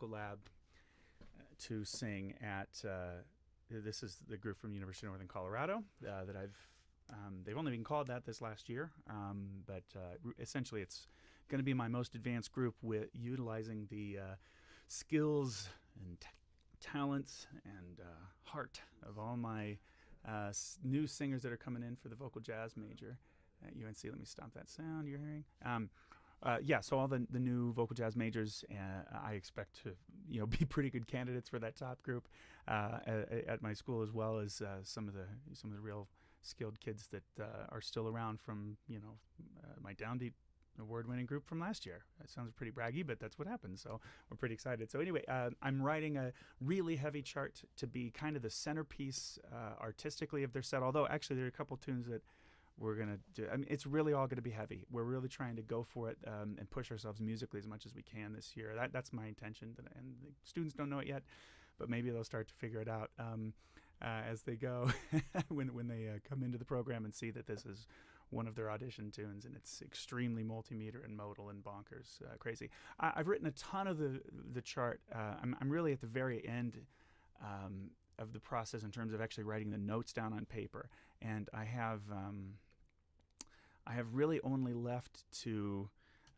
Vocal Lab to sing at, this is the group from University of Northern Colorado that they've only been called that this last year, but essentially it's going to be my most advanced group with utilizing the skills and talents and heart of all my new singers that are coming in for the vocal jazz major at UNC. Let me stop that sound you're hearing. So all the new vocal jazz majors, I expect to be pretty good candidates for that top group at my school, as well as some of the real skilled kids that are still around from my Downbeat award-winning group from last year. That sounds pretty braggy, but that's what happens. So we're pretty excited. So anyway, I'm writing a really heavy chart to be kind of the centerpiece artistically of their set. Although actually there are a couple tunes that we're gonna do. I mean, it's really all gonna be heavy. We're really trying to go for it and push ourselves musically as much as we can this year. That's my intention. And the students don't know it yet, but maybe they'll start to figure it out as they go when they come into the program and see that this is one of their audition tunes, and it's extremely multimeter and modal and bonkers crazy. I've written a ton of the chart. I'm really at the very end of the process in terms of actually writing the notes down on paper, and I have really only left to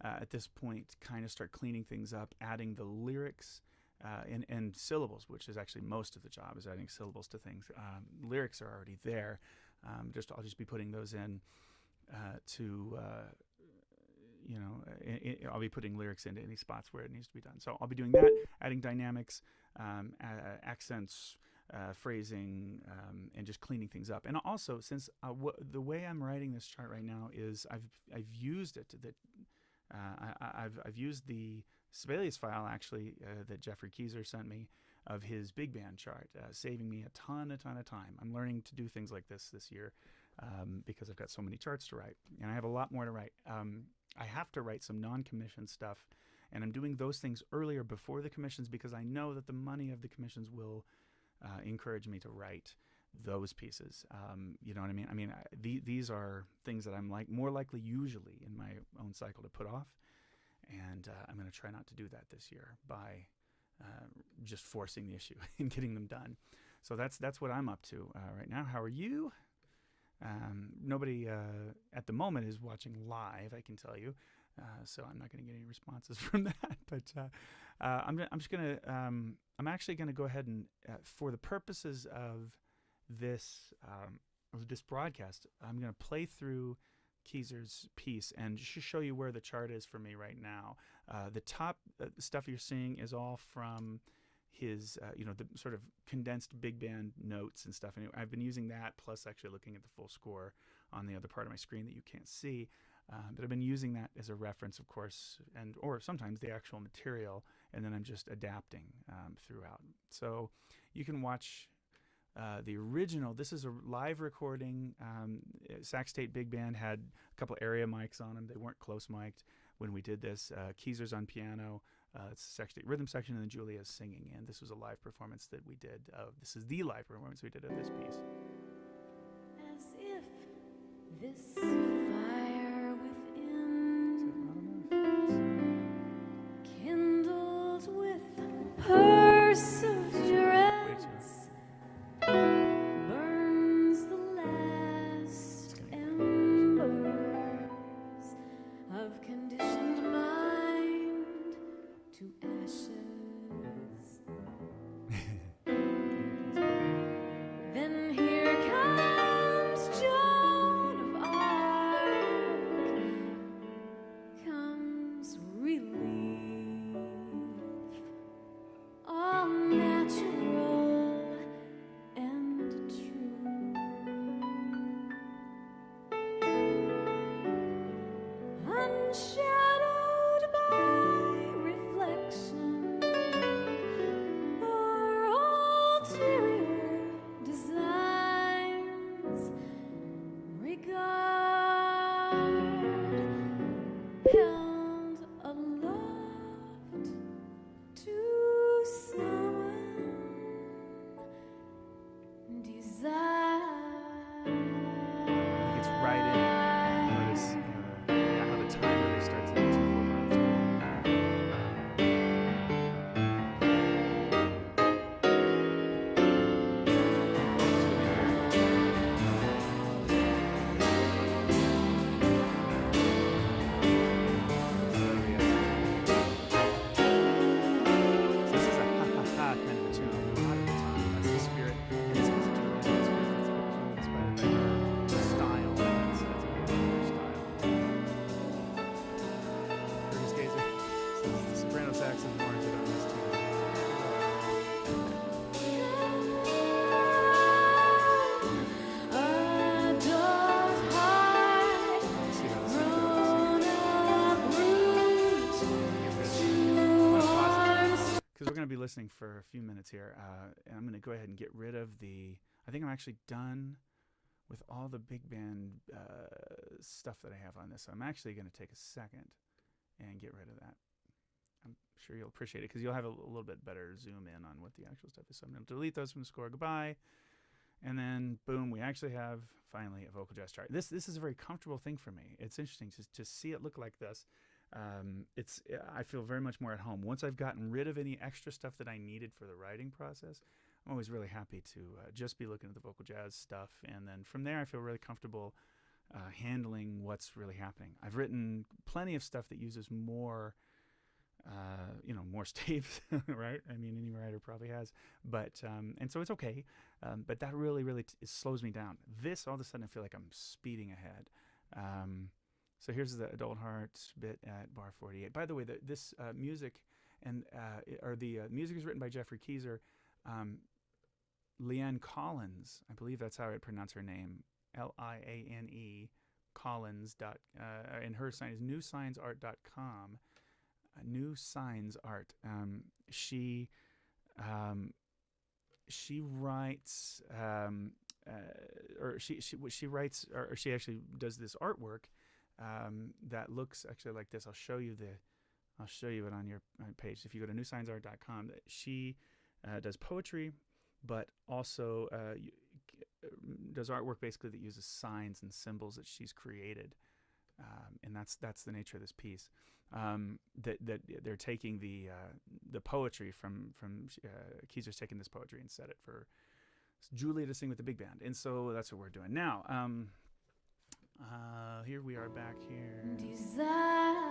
at this point kind of start cleaning things up, adding the lyrics and syllables, which is actually most of the job, is adding syllables to things. Lyrics are already there. I'll just be putting those in I'll be putting lyrics into any spots where it needs to be done. So I'll be doing that, adding dynamics, accents, phrasing, and just cleaning things up. And also, since the way I'm writing this chart right now is I've used it that I've used the Sibelius file actually that Geoffrey Keezer sent me of his big band chart, saving me a ton of time. I'm learning to do things like this year because I've got so many charts to write, and I have a lot more to write. I have to write some non-commissioned stuff, and I'm doing those things earlier before the commissions because I know that the money of the commissions will encourage me to write those pieces. You know what I mean? I mean, these are things that I'm more likely usually in my own cycle to put off, and I'm going to try not to do that this year by just forcing the issue and getting them done. So that's what I'm up to right now. How are you? Nobody at the moment is watching live, I can tell you, so I'm not going to get any responses from that. But I'm actually going to go ahead and, for the purposes of this broadcast, I'm going to play through Keezer's piece and just show you where the chart is for me right now. The top stuff you're seeing is all from his, the sort of condensed big band notes and stuff. And I've been using that, plus actually looking at the full score on the other part of my screen that you can't see. But I've been using that as a reference, of course, or sometimes the actual material, and then I'm just adapting throughout. So you can watch the original. This is a live recording. Sac State Big Band had a couple area mics on them. They weren't close mic'd when we did this. Keezer's on piano. It's the Sac State rhythm section, and then Julia's singing. And this was a live performance that we did. This is the live performance we did of this piece. As if this fire within kindled with perseverance burns the last embers of conditioned mind to ashes. Then here comes Joan of Arc, comes relief, all natural and true. Unshadowed by reflection or ulterior designs, regard held aloft to someone desire. It's right in. Notice how the time really starts in 2/4 minutes. to be listening for a few minutes here, and I'm going to go ahead and get rid of the. I think I'm actually done with all the big band stuff that I have on this. So I'm actually going to take a second and get rid of that. I'm sure you'll appreciate it because you'll have a little bit better zoom in on what the actual stuff is. So I'm going to delete those from the score. Goodbye. And then, boom, we actually have, finally, a vocal jazz chart. This is a very comfortable thing for me. It's interesting to see it look like this. I feel very much more at home. Once I've gotten rid of any extra stuff that I needed for the writing process, I'm always really happy to just be looking at the vocal jazz stuff. And then from there, I feel really comfortable handling what's really happening. I've written plenty of stuff that uses more more staves, right? I mean, any writer probably has, but and so it's okay. But that really slows me down. This, all of a sudden, I feel like I'm speeding ahead. So here's the Adult Heart bit at bar 48. By the way, this music the music is written by Geoffrey Keezer. Leanne Collins, I believe that's how I pronounce her name, Liane Collins. And her site is newsignsart.com. New Signs Art. She writes, or she writes, or she actually does this artwork that looks actually like this. I'll show you it on your page. If you go to newsignsart.com, she does poetry, but also does artwork basically that uses signs and symbols that she's created. And that's the nature of this piece. That they're taking the poetry from Keezer's taking this poetry and set it for Julia to sing with the big band, and so that's what we're doing now. Here we are back here. Beautiful.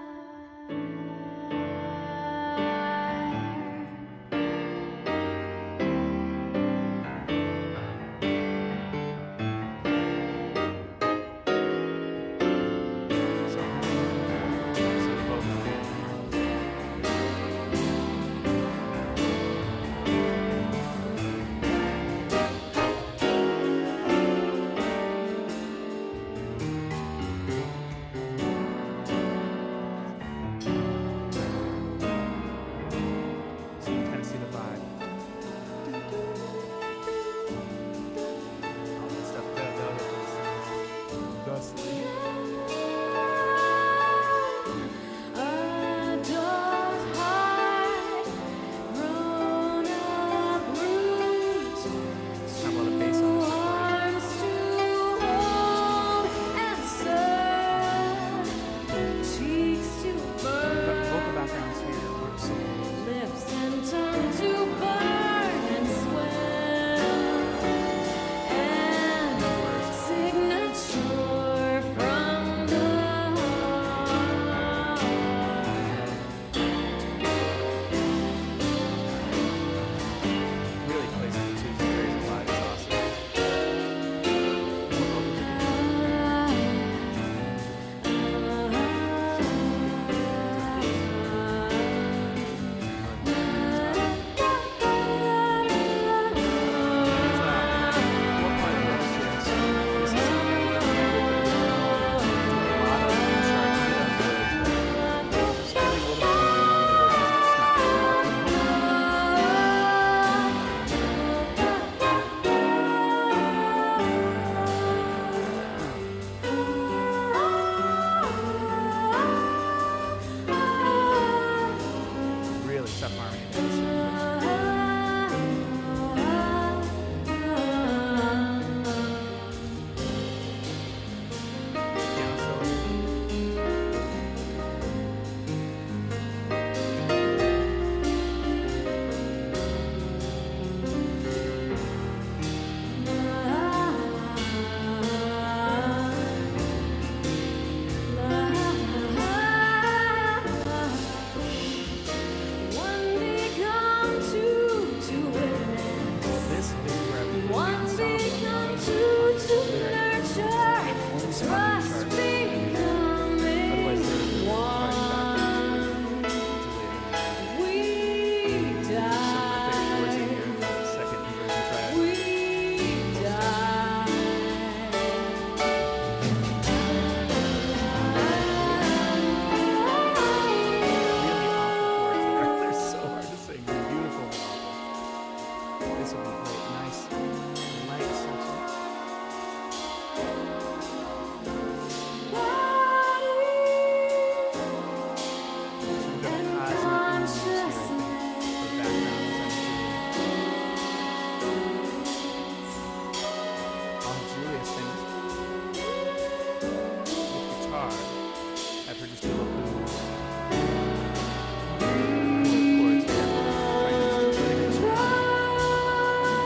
this will be great. A nice light section. We've got a cosmic ooze here, I think, for background while Julia sings with guitar, have her just do a little ooze. Cool chords here. Trying to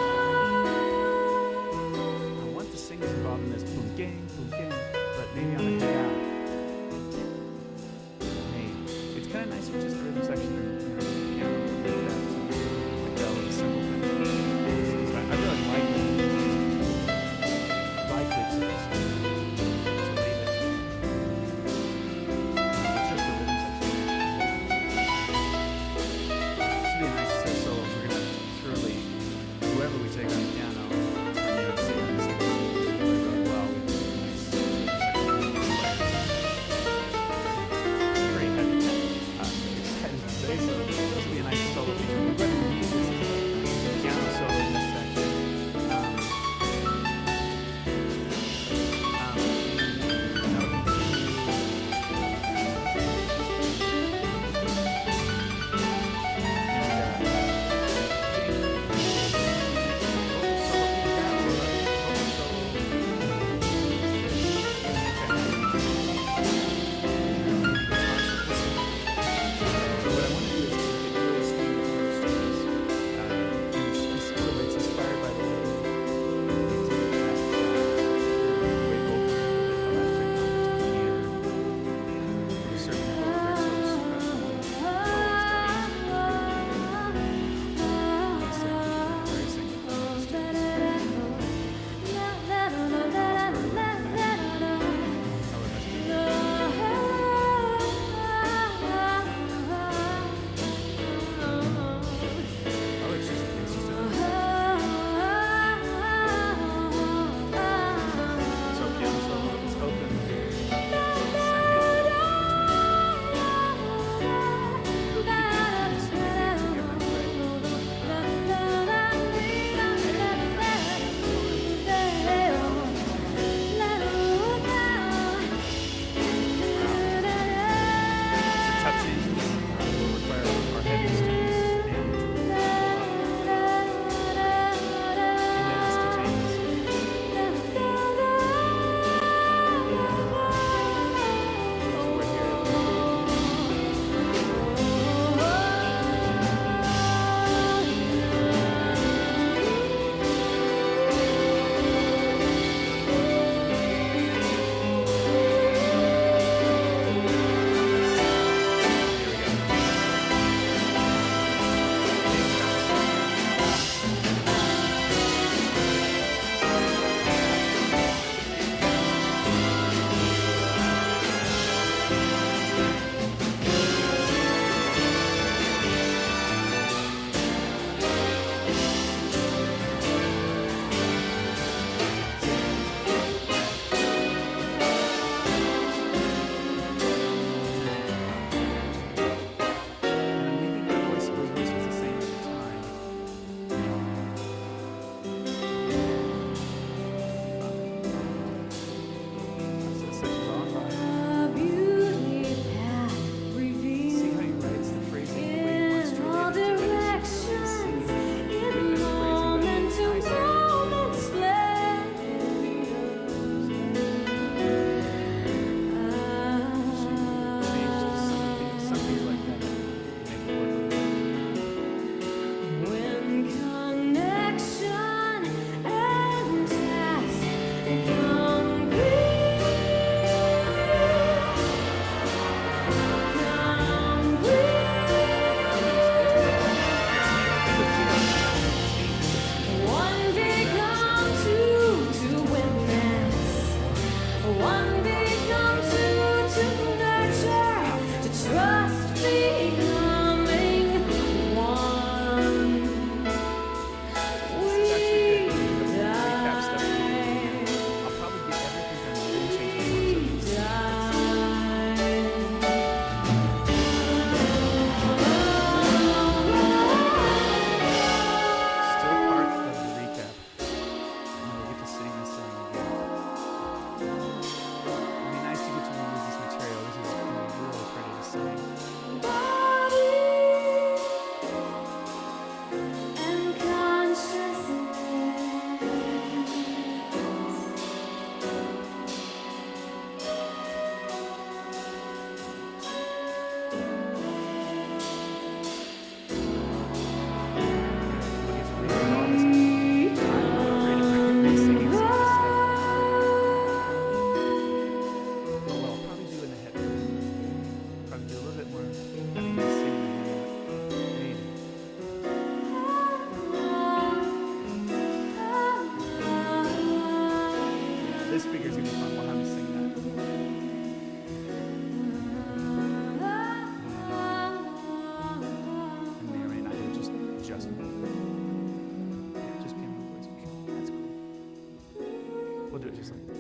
we'll do it just like that.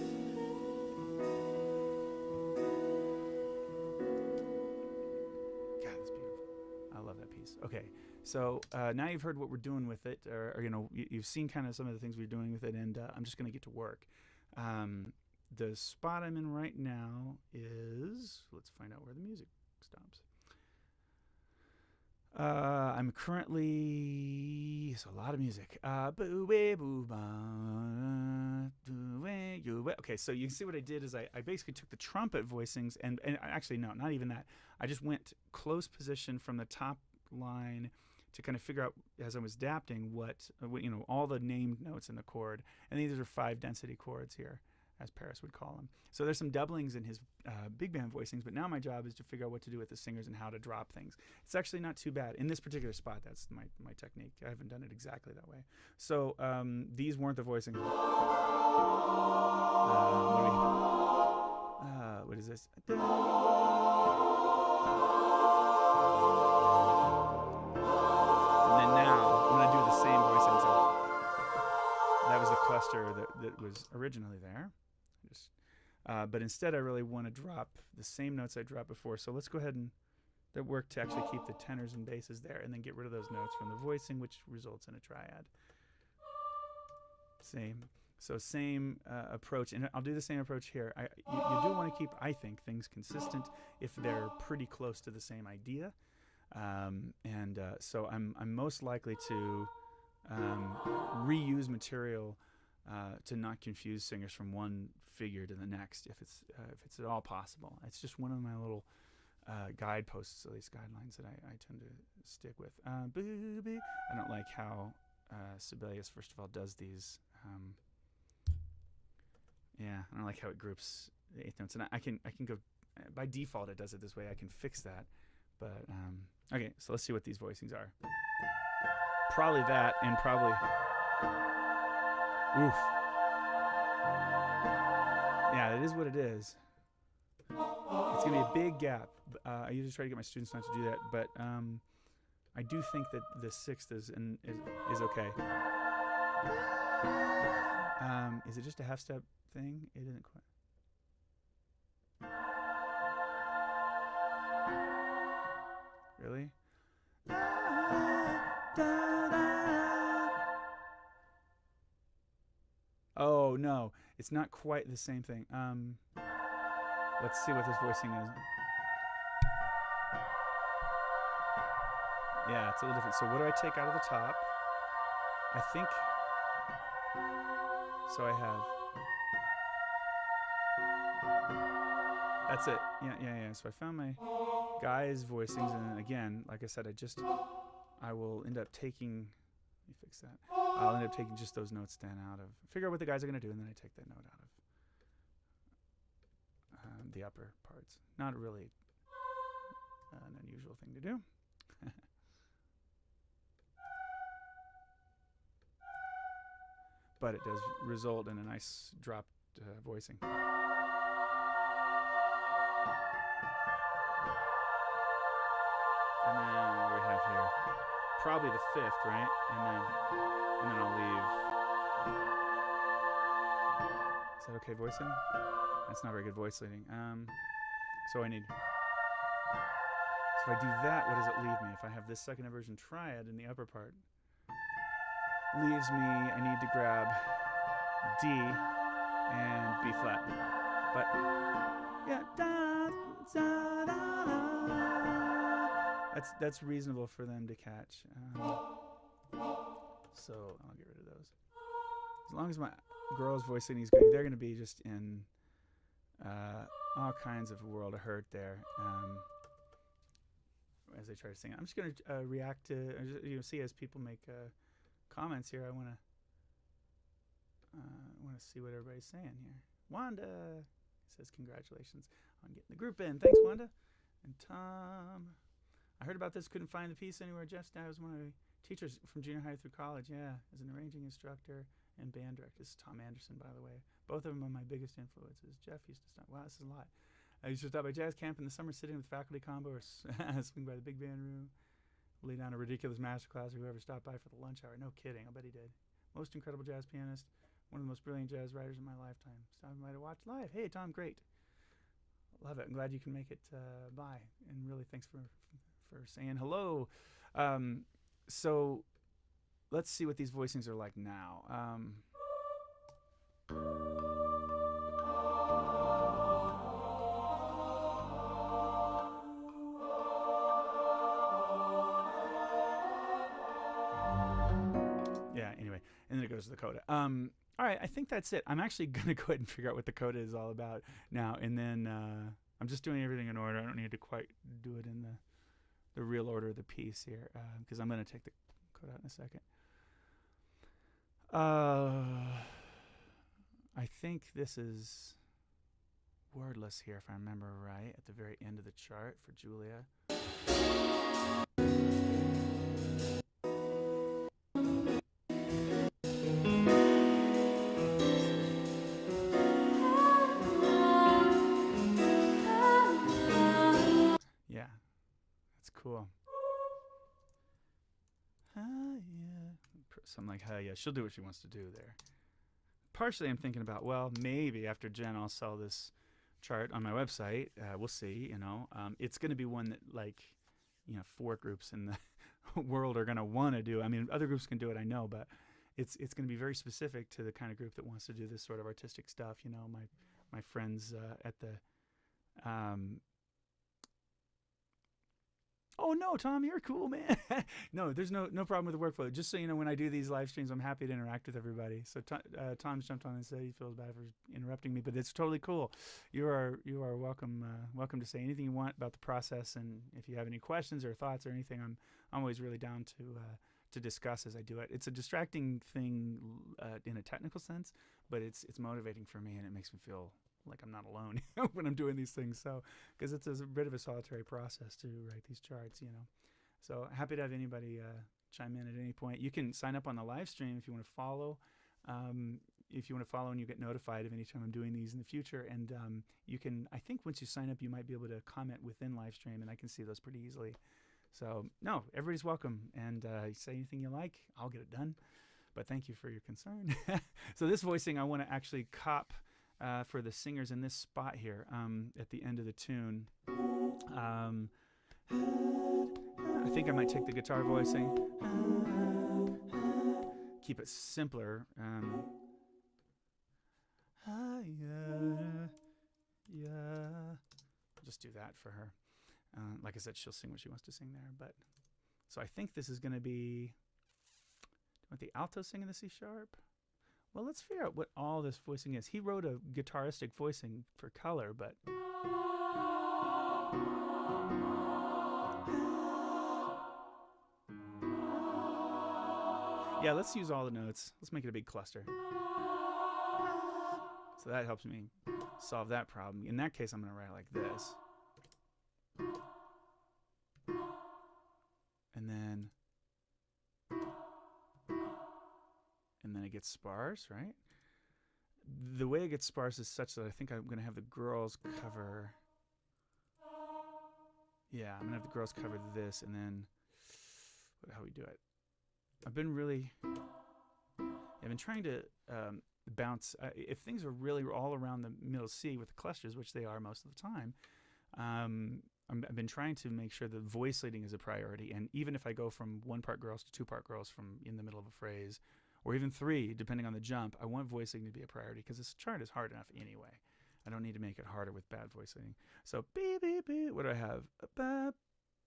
God, that's beautiful. I love that piece. Okay, so now you've heard what we're doing with it, or you know, you've seen kind of some of the things we're doing with it, and I'm just going to get to work. The spot I'm in right now is, let's find out where the music stops. I'm currently, it's a lot of music. Okay, so you can see what I did is I basically took the trumpet voicings and actually, no, not even that. I just went close position from the top line to kind of figure out, as I was adapting, what you know, all the named notes in the chord. And these are 5 density chords here, as Paris would call them. So there's some doublings in his big band voicings, but now my job is to figure out what to do with the singers and how to drop things. It's actually not too bad. In this particular spot, that's my technique. I haven't done it exactly that way. So these weren't the voicings. What is this? And then now, I'm going to do the same voicing. So that was the cluster that was originally there. But instead, I really want to drop the same notes I dropped before. So let's go ahead and that work to actually keep the tenors and basses there, and then get rid of those notes from the voicing, which results in a triad. Same approach, and I'll do the same approach here. You do want to keep, I think, things consistent if they're pretty close to the same idea. So I'm most likely to reuse material to not confuse singers from one figure to the next, if it's at all possible. It's just one of my little guideposts, at least guidelines, that I tend to stick with. I don't like how Sibelius, first of all, does these. I don't like how it groups the eighth notes, and I can go by default. It does it this way. I can fix that, but okay. So let's see what these voicings are. Probably that, and probably oof. Yeah, it is what it is. It's gonna be a big gap. I usually try to get my students not to do that, but I do think that the sixth is okay. Is it just a half step thing? It isn't quite. Really? Oh no, it's not quite the same thing. Let's see what this voicing is. Yeah, it's a little different. So what do I take out of the top? I think. So I have. That's it. Yeah. So I found my guys' voicings, and then again, like I said, I will end up taking. Let me fix that. I'll end up taking just those notes then out of. Figure out what the guys are going to do, and then I take that note out of the upper parts. Not really an unusual thing to do. But it does result in a nice dropped voicing. And then what do we have here? Probably the fifth, right? And then I'll leave. Is that okay voicing? That's not very good voice leading. So I need. So if I do that, what does it leave me? If I have this second inversion triad in the upper part, leaves me, I need to grab D and B flat. But yeah, that's reasonable for them to catch. So I'll get rid of those. As long as my girls' voice leading is good, they're going to be just in all kinds of world of hurt there. As they try to sing, I'm just going to react to, see as people make comments here. I want to see what everybody's saying here. Wanda says congratulations on getting the group in. Thanks, Wanda. And Tom, I heard about this. Couldn't find the piece anywhere. Jeff Sty was one of the teachers from junior high through college. Yeah, as an arranging instructor and band director. This is Tom Anderson, by the way. Both of them are my biggest influences. Jeff used to stop. Wow, this is a lot. I used to stop by jazz camp in the summer, sitting with faculty combo or swing by the big band room, lay down a ridiculous master class, or whoever stopped by for the lunch hour. No kidding. I bet he did. Most incredible jazz pianist. one of the most brilliant jazz writers in my lifetime. Stopping by to watch live. Hey, Tom, great. Love it. I'm glad you can make it by. And really, thanks for saying hello. So let's see what these voicings are like now. Yeah, anyway, and then it goes to the coda. All right, I think that's it. I'm actually going to go ahead and figure out what the coda is all about now, and then I'm just doing everything in order. I don't need to quite do it in the real order of the piece here, because I'm going to take the coda out in a second. I think this is wordless here, if I remember right, at the very end of the chart for Julia. Yeah, that's cool. Something like, yeah, she'll do what she wants to do there. Partially I'm thinking about, well, maybe after Jen I'll sell this chart on my website. We'll see, you know. It's going to be one that, like, you know, 4 groups in the world are going to want to do. I mean, other groups can do it, I know, but it's going to be very specific to the kind of group that wants to do this sort of artistic stuff, you know. My friends at the oh no, Tom, you're cool, man. No, there's no problem with the workflow. Just so you know, when I do these live streams, I'm happy to interact with everybody. So Tom's jumped on and said he feels bad for interrupting me, but it's totally cool. You are welcome welcome to say anything you want about the process, and if you have any questions or thoughts or anything, I'm always really down to discuss as I do it. It's a distracting thing in a technical sense, but it's motivating for me, and it makes me feel like I'm not alone when I'm doing these things. So, because it's a bit of a solitary process to write these charts, you know. So happy to have anybody chime in at any point. You can sign up on the live stream if you want to follow. If you want to follow, and you get notified of any time I'm doing these in the future. And you can, I think once you sign up, you might be able to comment within live stream, and I can see those pretty easily. So no, everybody's welcome. And say anything you like, I'll get it done. But thank you for your concern. So this voicing, I want to actually cop for the singers in this spot here at the end of the tune. I think I might take the guitar voicing, keep it simpler. I'll just do that for her. Like I said, she'll sing what she wants to sing there. But so I think this is going to be, do you want the alto singing the C sharp? Well, let's figure out what all this voicing is. He wrote a guitaristic voicing for color, but yeah, let's use all the notes. Let's make it a big cluster. So that helps me solve that problem. In that case, I'm going to write like this. And then it gets sparse, right? The way it gets sparse is such that I think I'm going to have the girls cover. Yeah, I'm going to have the girls cover this, and then how we do it. I've been trying to bounce. If things are really all around the middle C with the clusters, which they are most of the time, I've been trying to make sure that voice leading is a priority. And even if I go from 1-part girls to 2-part girls from in the middle of a phrase, or even 3, depending on the jump, I want voice leading to be a priority because this chart is hard enough anyway. I don't need to make it harder with bad voice leading. So, beep, beep, beep. What do I have? Ba,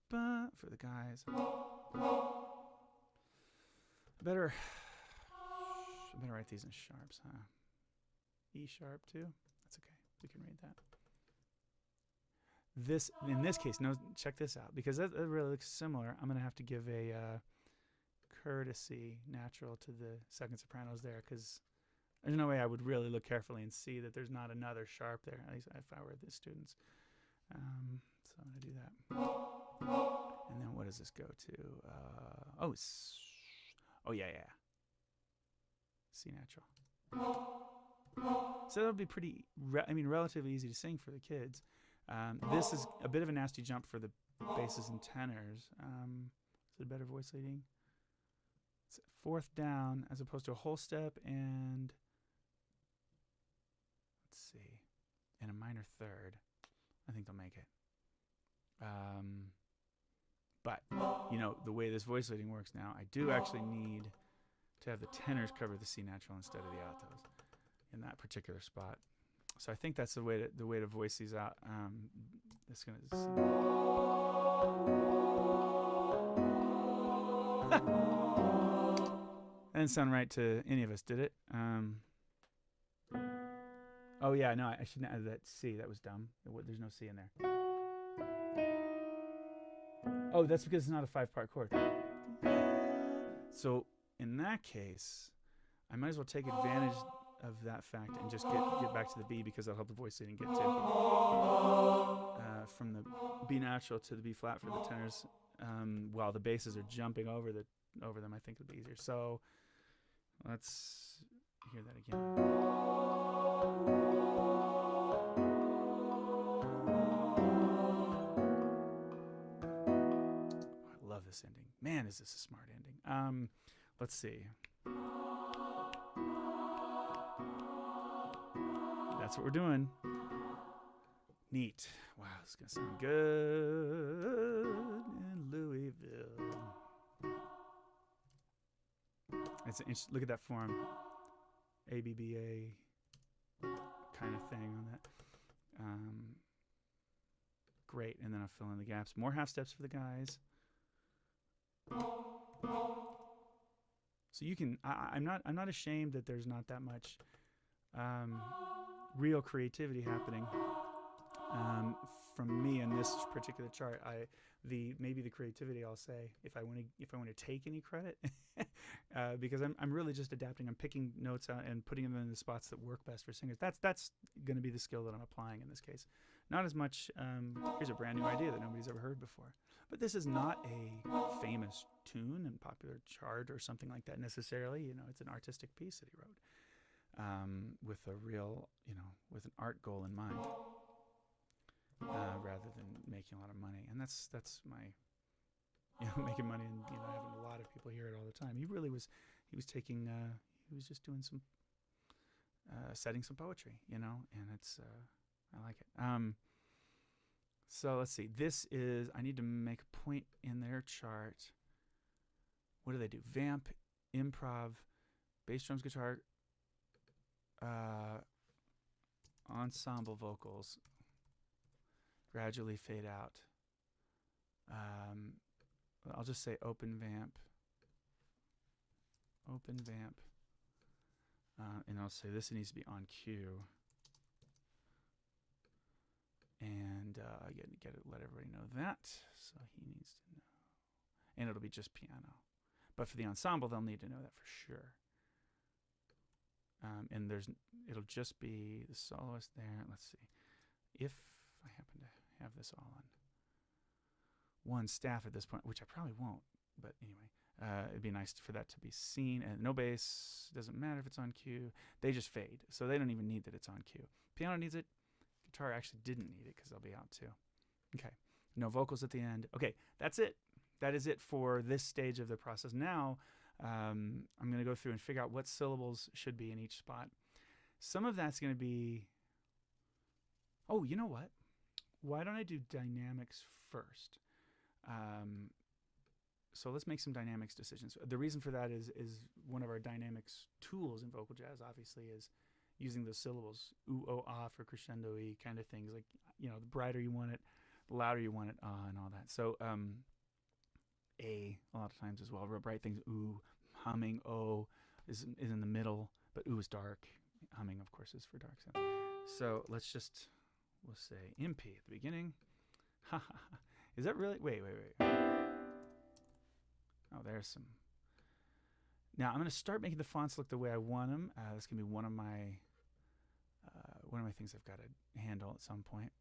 ba, for the guys. I better write these in sharps, huh? E sharp too? That's okay. We can read that. This, in this case, no, check this out. Because that really looks similar, I'm going to have to give a courtesy natural to the second sopranos there, because there's no way I would really look carefully and see that there's not another sharp there, at least if I were the students. So I'm going to do that. And then what does this go to? Oh, yeah. C natural. So that'll be pretty, relatively easy to sing for the kids. This is a bit of a nasty jump for the basses and tenors. Is it better voice leading? It's 4th down as opposed to a whole step and and a minor third. I think they'll make it. But, you know, the way this voice leading works now, I do actually need to have the tenors cover the C natural instead of the altos in that particular spot. So I think that's the way to voice these out. That's gonna. That didn't sound right to any of us, did it? Oh yeah, no, I shouldn't add that C. That was dumb. There's no C in there. Oh, that's because it's not a 5-part chord. So in that case, I might as well take advantage of that fact and just get back to the B, because that'll help the voice leading get to from the B natural to the B flat for the tenors, while the basses are jumping over them. I think it'll be easier. So let's hear that again. I love this ending. Man, is this a smart ending. Let's see. That's what we're doing. Neat. Wow, this is going to sound good in Louisville. Look at that form. ABBA kind of thing on that. Great. And then I'll fill in the gaps. More half steps for the guys. So you can. I'm not ashamed that there's not that much real creativity happening from me in this particular chart. Maybe the creativity, I'll say, if I want to take any credit, because I'm really just adapting. I'm picking notes out and putting them in the spots that work best for singers. That's going to be the skill that I'm applying in this case. Not as much. Here's a brand new idea that nobody's ever heard before. But this is not a famous tune and popular chart or something like that necessarily. You know, it's an artistic piece that he wrote with a real, with an art goal in mind, rather than making a lot of money. And that's my, making money and having a lot of people hear it all the time. He was taking, he was just doing some, setting some poetry, and it's, I like it. So let's see. I need to make a point in their chart. What do they do? Vamp, improv, bass drums, guitar, ensemble vocals, gradually fade out. I'll just say open vamp, and I'll say this needs to be on cue. And let everybody know that. So he needs to know. And it'll be just piano. But for the ensemble, they'll need to know that for sure. And it'll just be the soloist there. Let's see. If I happen to have this all on one staff at this point, which I probably won't, but anyway, it'd be nice for that to be seen. And no bass, doesn't matter if it's on cue. They just fade. So they don't even need that it's on cue. Piano needs it. Guitar actually didn't need it because they'll be out too. Okay, no vocals at the end. Okay, that's it. That is it for this stage of the process. Now, I'm going to go through and figure out what syllables should be in each spot. Some of that's going to be, oh, you know what? Why don't I do dynamics first? So let's make some dynamics decisions. The reason for that is one of our dynamics tools in vocal jazz, obviously, is using those syllables, ooh, oh, ah, for crescendo-y kind of things. Like, the brighter you want it, the louder you want it, ah, and all that. So a lot of times as well. Real bright things, ooh, humming, oh, is in the middle, but ooh is dark. Humming, of course, is for dark sound. So we'll say MP at the beginning. Is that really? Wait. Oh, there's some. Now I'm going to start making the fonts look the way I want them. This can be one of my things I've got to handle at some point.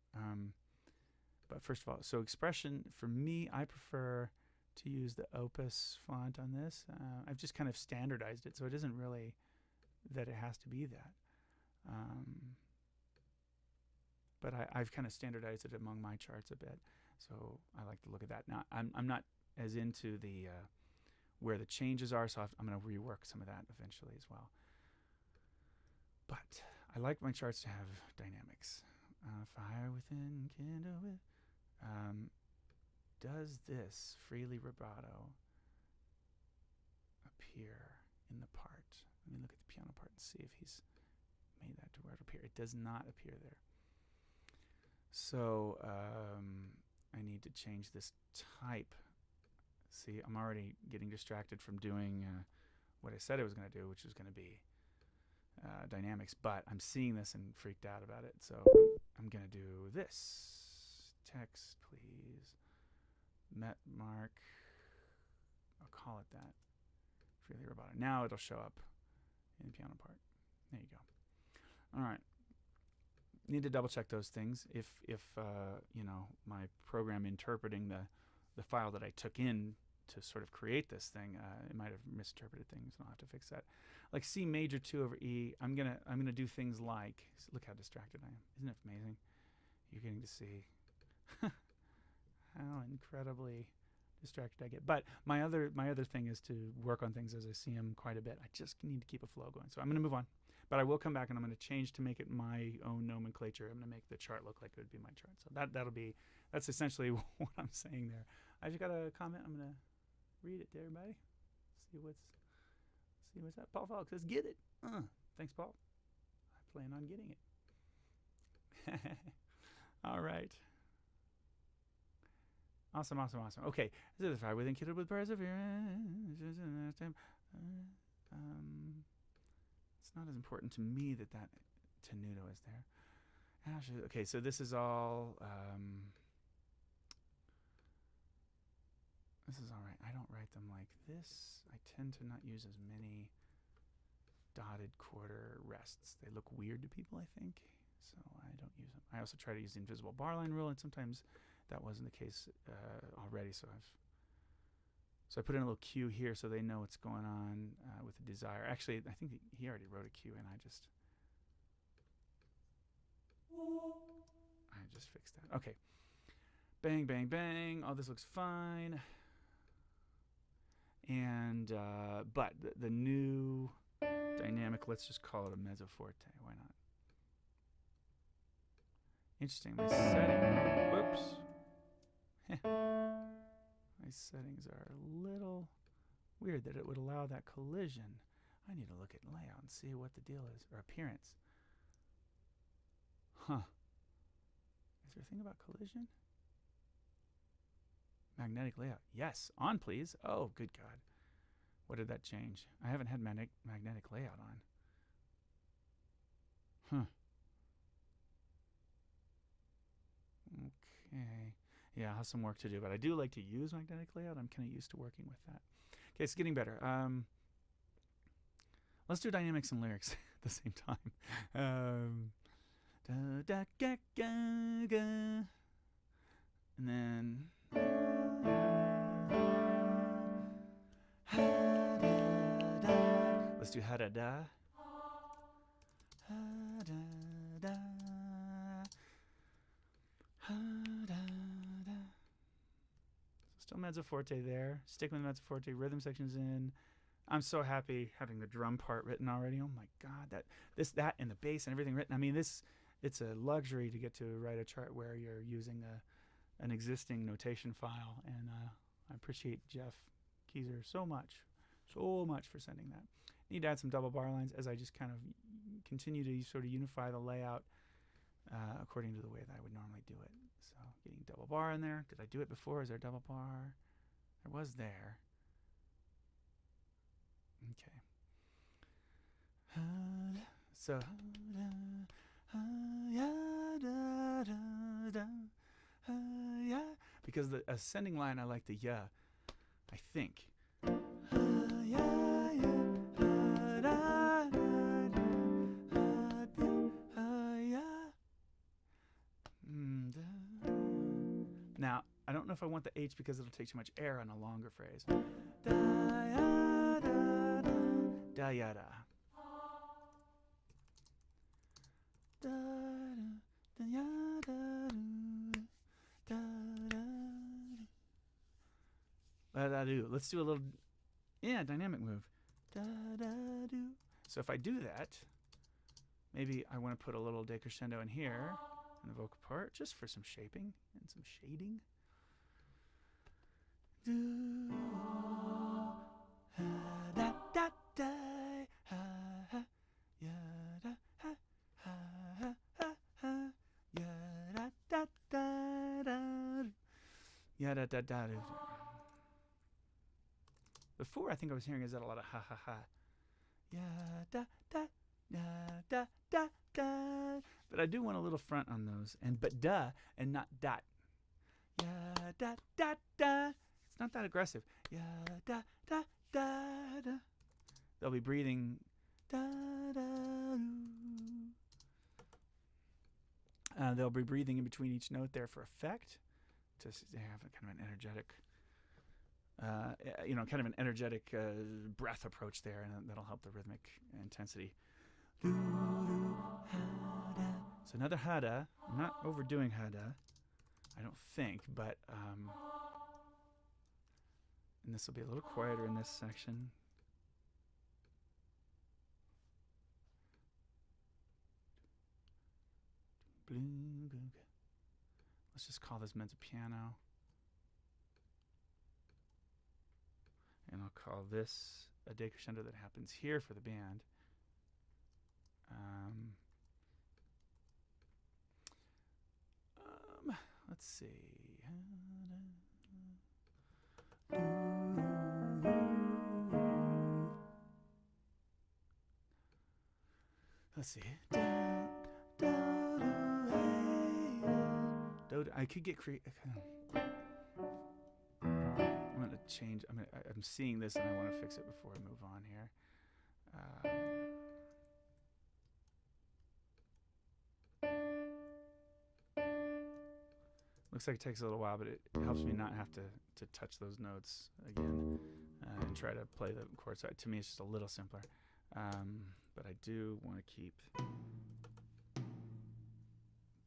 But first of all, so expression for me, I prefer to use the Opus font on this. I've just kind of standardized it, so it isn't really that it has to be that. But I've kind of standardized it among my charts a bit, so I like to look at that. Now I'm not as into the where the changes are, so I'm going to rework some of that eventually as well. But I like my charts to have dynamics. Fire within, kindle with. Does this freely rubato appear in the part? Let me look at the piano part and see if he's made that to where it appear. It does not appear there. So I need to change this type. See, I'm already getting distracted from doing what I said I was going to do, which was going to be dynamics, but I'm seeing this and freaked out about it. So I'm going to do this. Text, please. Met mark. I'll call it that. Freely rubato. Now it'll show up in the piano part. There you go. All right. Need to double check those things. If you know, my program interpreting the file that I took in to sort of create this thing, it might have misinterpreted things, and I'll have to fix that. Like C major 2 over E, I'm gonna do things like, look how distracted I am. Isn't it amazing? You're getting to see how incredibly distracted I get. But my other thing is to work on things as I see them quite a bit. I just need to keep a flow going. So I'm going to move on. But I will come back and I'm going to change to make it my own nomenclature. I'm going to make the chart look like it would be my chart. So that's essentially what I'm saying there. I just got a comment. I'm going to read it to everybody. See what's up. Paul Falk says, get it. Thanks, Paul. I plan on getting it. All right. Awesome. Okay. This is the fire within kitted with perseverance. It's not as important to me that tenuto is there. Okay, so this is all. This is all right. I don't write them like this. I tend to not use as many dotted quarter rests. They look weird to people, I think. So I don't use them. I also try to use the invisible bar line rule, and sometimes that wasn't the case already. So I put in a little cue here so they know what's going on with the desire. Actually, I think he already wrote a cue, and I just fixed that. Okay. Bang, bang, bang. All this looks fine. And but the new dynamic, let's just call it a mezzo forte. Why not? Interesting. My setting. Whoops. My settings are a little weird that it would allow that collision. I need to look at layout and see what the deal is, or appearance. Huh. Is there a thing about collision? Magnetic layout. Yes. On, please. Oh, good God. What did that change? I haven't had magnetic layout on. Huh. Okay. Yeah, I have some work to do, but I do like to use magnetic layout. I'm kind of used to working with that. Okay, it's getting better. Let's do dynamics and lyrics at the same time. And then let's do ha da da. Ha da da. Ha da da. Still mezzo forte there. Stick with the mezzo forte. Rhythm section's in. I'm so happy having the drum part written already. Oh my God, that and the bass and everything written. I mean, it's a luxury to get to write a chart where you're using an existing notation file, and I appreciate Geoff Keezer so much for sending that. Need to add some double bar lines as I just kind of continue to sort of unify the layout according to the way that I would normally do it. So getting double bar in there. Did I do it before? Is there a double bar? There was there. Okay. So because the ascending line, I like the ya, I think. Now, I don't know if I want the H because it'll take too much air on a longer phrase. Da ya da. Let's do a little, dynamic move. So if I do that, maybe I want to put a little decrescendo in here. in the vocal part, just for some shaping and some shading. Do ha da da da ha ha ya da ha ha ha ha ha ya da da da da ya da da da. Before, I think I was hearing is that a lot of ha ha ha. Ya da da da da da da. But I do want a little front on those, but da and not dot. Ya da da da. It's not that aggressive. Ya da da da da. They'll be breathing. Da da. They'll be breathing in between each note there for effect, to have a kind of an energetic. Kind of an energetic breath approach there, and that'll help the rhythmic intensity. So another hada. I'm not overdoing hada, I don't think, but and this will be a little quieter in this section. Let's just call this mezzo piano. And I'll call this a decrescendo that happens here for the band. Let's see. Let's see. I could get creative. I'm going to change. I'm seeing this and I want to fix it before I move on here. Looks like it takes a little while, but it helps me not have to touch those notes again and try to play the chord. So to me, it's just a little simpler. But I do want to keep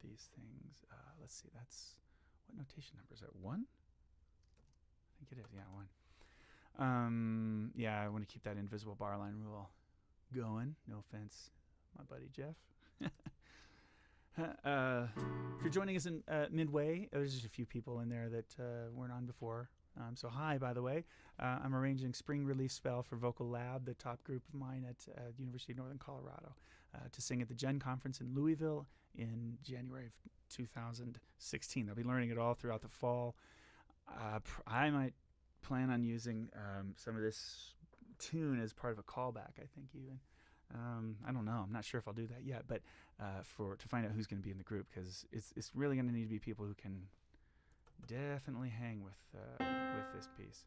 these things. Let's see. That's what notation number is that? 1? I think it is. Yeah, 1. Yeah, I want to keep that invisible bar line rule going. No offense, my buddy Jeff. If you're joining us in midway, there's just a few people in there that weren't on before. So hi, by the way. I'm arranging spring release spell for Vocal Lab, the top group of mine at University of Northern Colorado, to sing at the Gen Conference in Louisville in January of 2016. They'll be learning it all throughout the fall. I might plan on using some of this tune as part of a callback, I think, even. I don't know. I'm not sure if I'll do that yet, but to find out who's going to be in the group, because it's really going to need to be people who can definitely hang with this piece.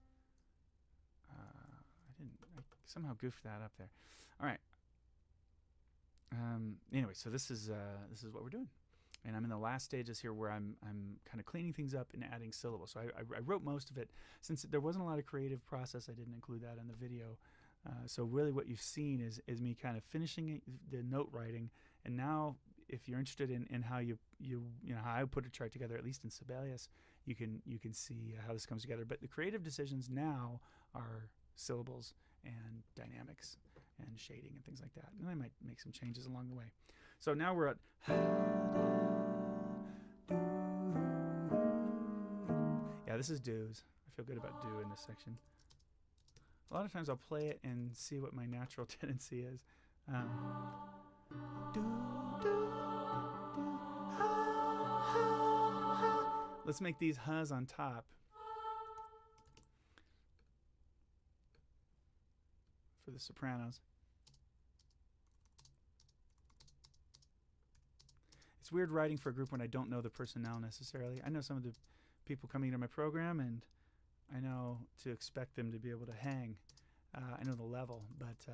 I somehow goofed that up there. All right. Anyway, so this is what we're doing, and I'm in the last stages here where I'm kind of cleaning things up and adding syllables. So I wrote most of it. Since there wasn't a lot of creative process, I didn't include that in the video. So really what you've seen is me kind of finishing the note writing, and now if you're interested in how you know how I put a chart together, at least in Sibelius, you can see how this comes together. But the creative decisions now are syllables and dynamics and shading and things like that. And I might make some changes along the way. So now we're at yeah, this is do's. I feel good about do in this section. A lot of times I'll play it and see what my natural tendency is. Do, do, do, ha, ha, ha. Let's make these has on top. For the sopranos. It's weird writing for a group when I don't know the personnel necessarily. I know some of the people coming into my program, and I know to expect them to be able to hang. I know the level, but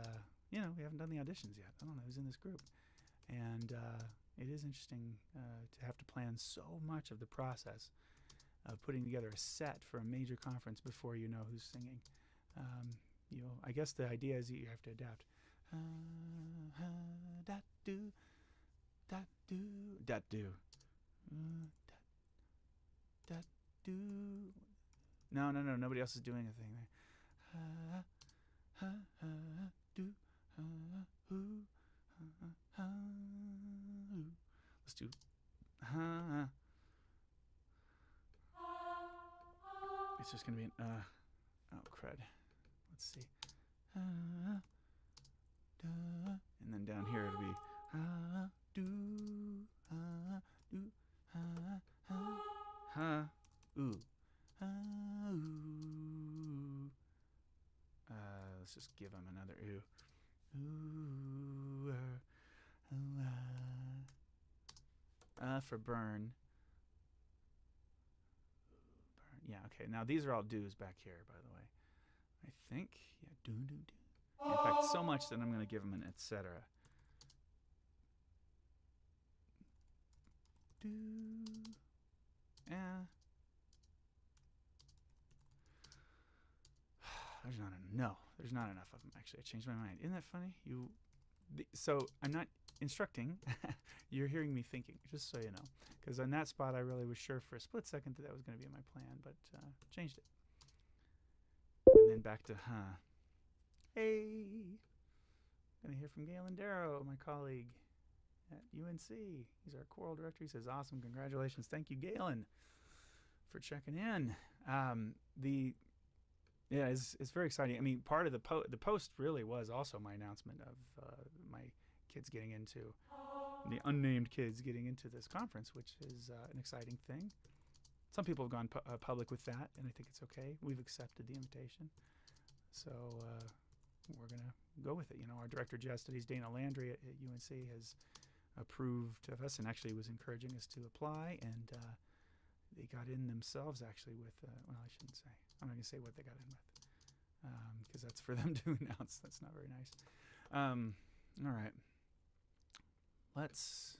we haven't done the auditions yet. I don't know who's in this group. And it is interesting to have to plan so much of the process of putting together a set for a major conference before you know who's singing. I guess the idea is that you have to adapt. Dat do, dat do, dat do, dat do. No, nobody else is doing anything there. Do, hoo, let's do It's just gonna be an oh crud. Let's see. And then down here it'll be do do ooh ooh. Let's just give him another ooh. Ooh, for burn. Yeah, okay. Now these are all do's back here, by the way. I think, yeah, do. In fact, so much that I'm going to give them an etc. Do. Yeah. There's not there's not enough of them. Actually, I changed my mind. Isn't that funny? So I'm not instructing. You're hearing me thinking, just so you know. Because on that spot, I really was sure for a split second that was going to be my plan, but changed it. And then back to Hey, gonna hear from Galen Darrow, my colleague at UNC. He's our choral director. He says, "Awesome, congratulations, thank you, Galen, for checking in." Yeah, it's very exciting. I mean, part of the post really was also my announcement of my kids getting into the unnamed kids getting into this conference, which is an exciting thing. Some people have gone public with that, and I think it's okay. We've accepted the invitation, so we're gonna go with it. You know, our director of jazz studies, Dana Landry at UNC, has approved of us and actually was encouraging us to apply, and they got in themselves actually with well, I shouldn't say. I'm not gonna say what they got in with because that's for them to announce. That's not very nice. All right, let's.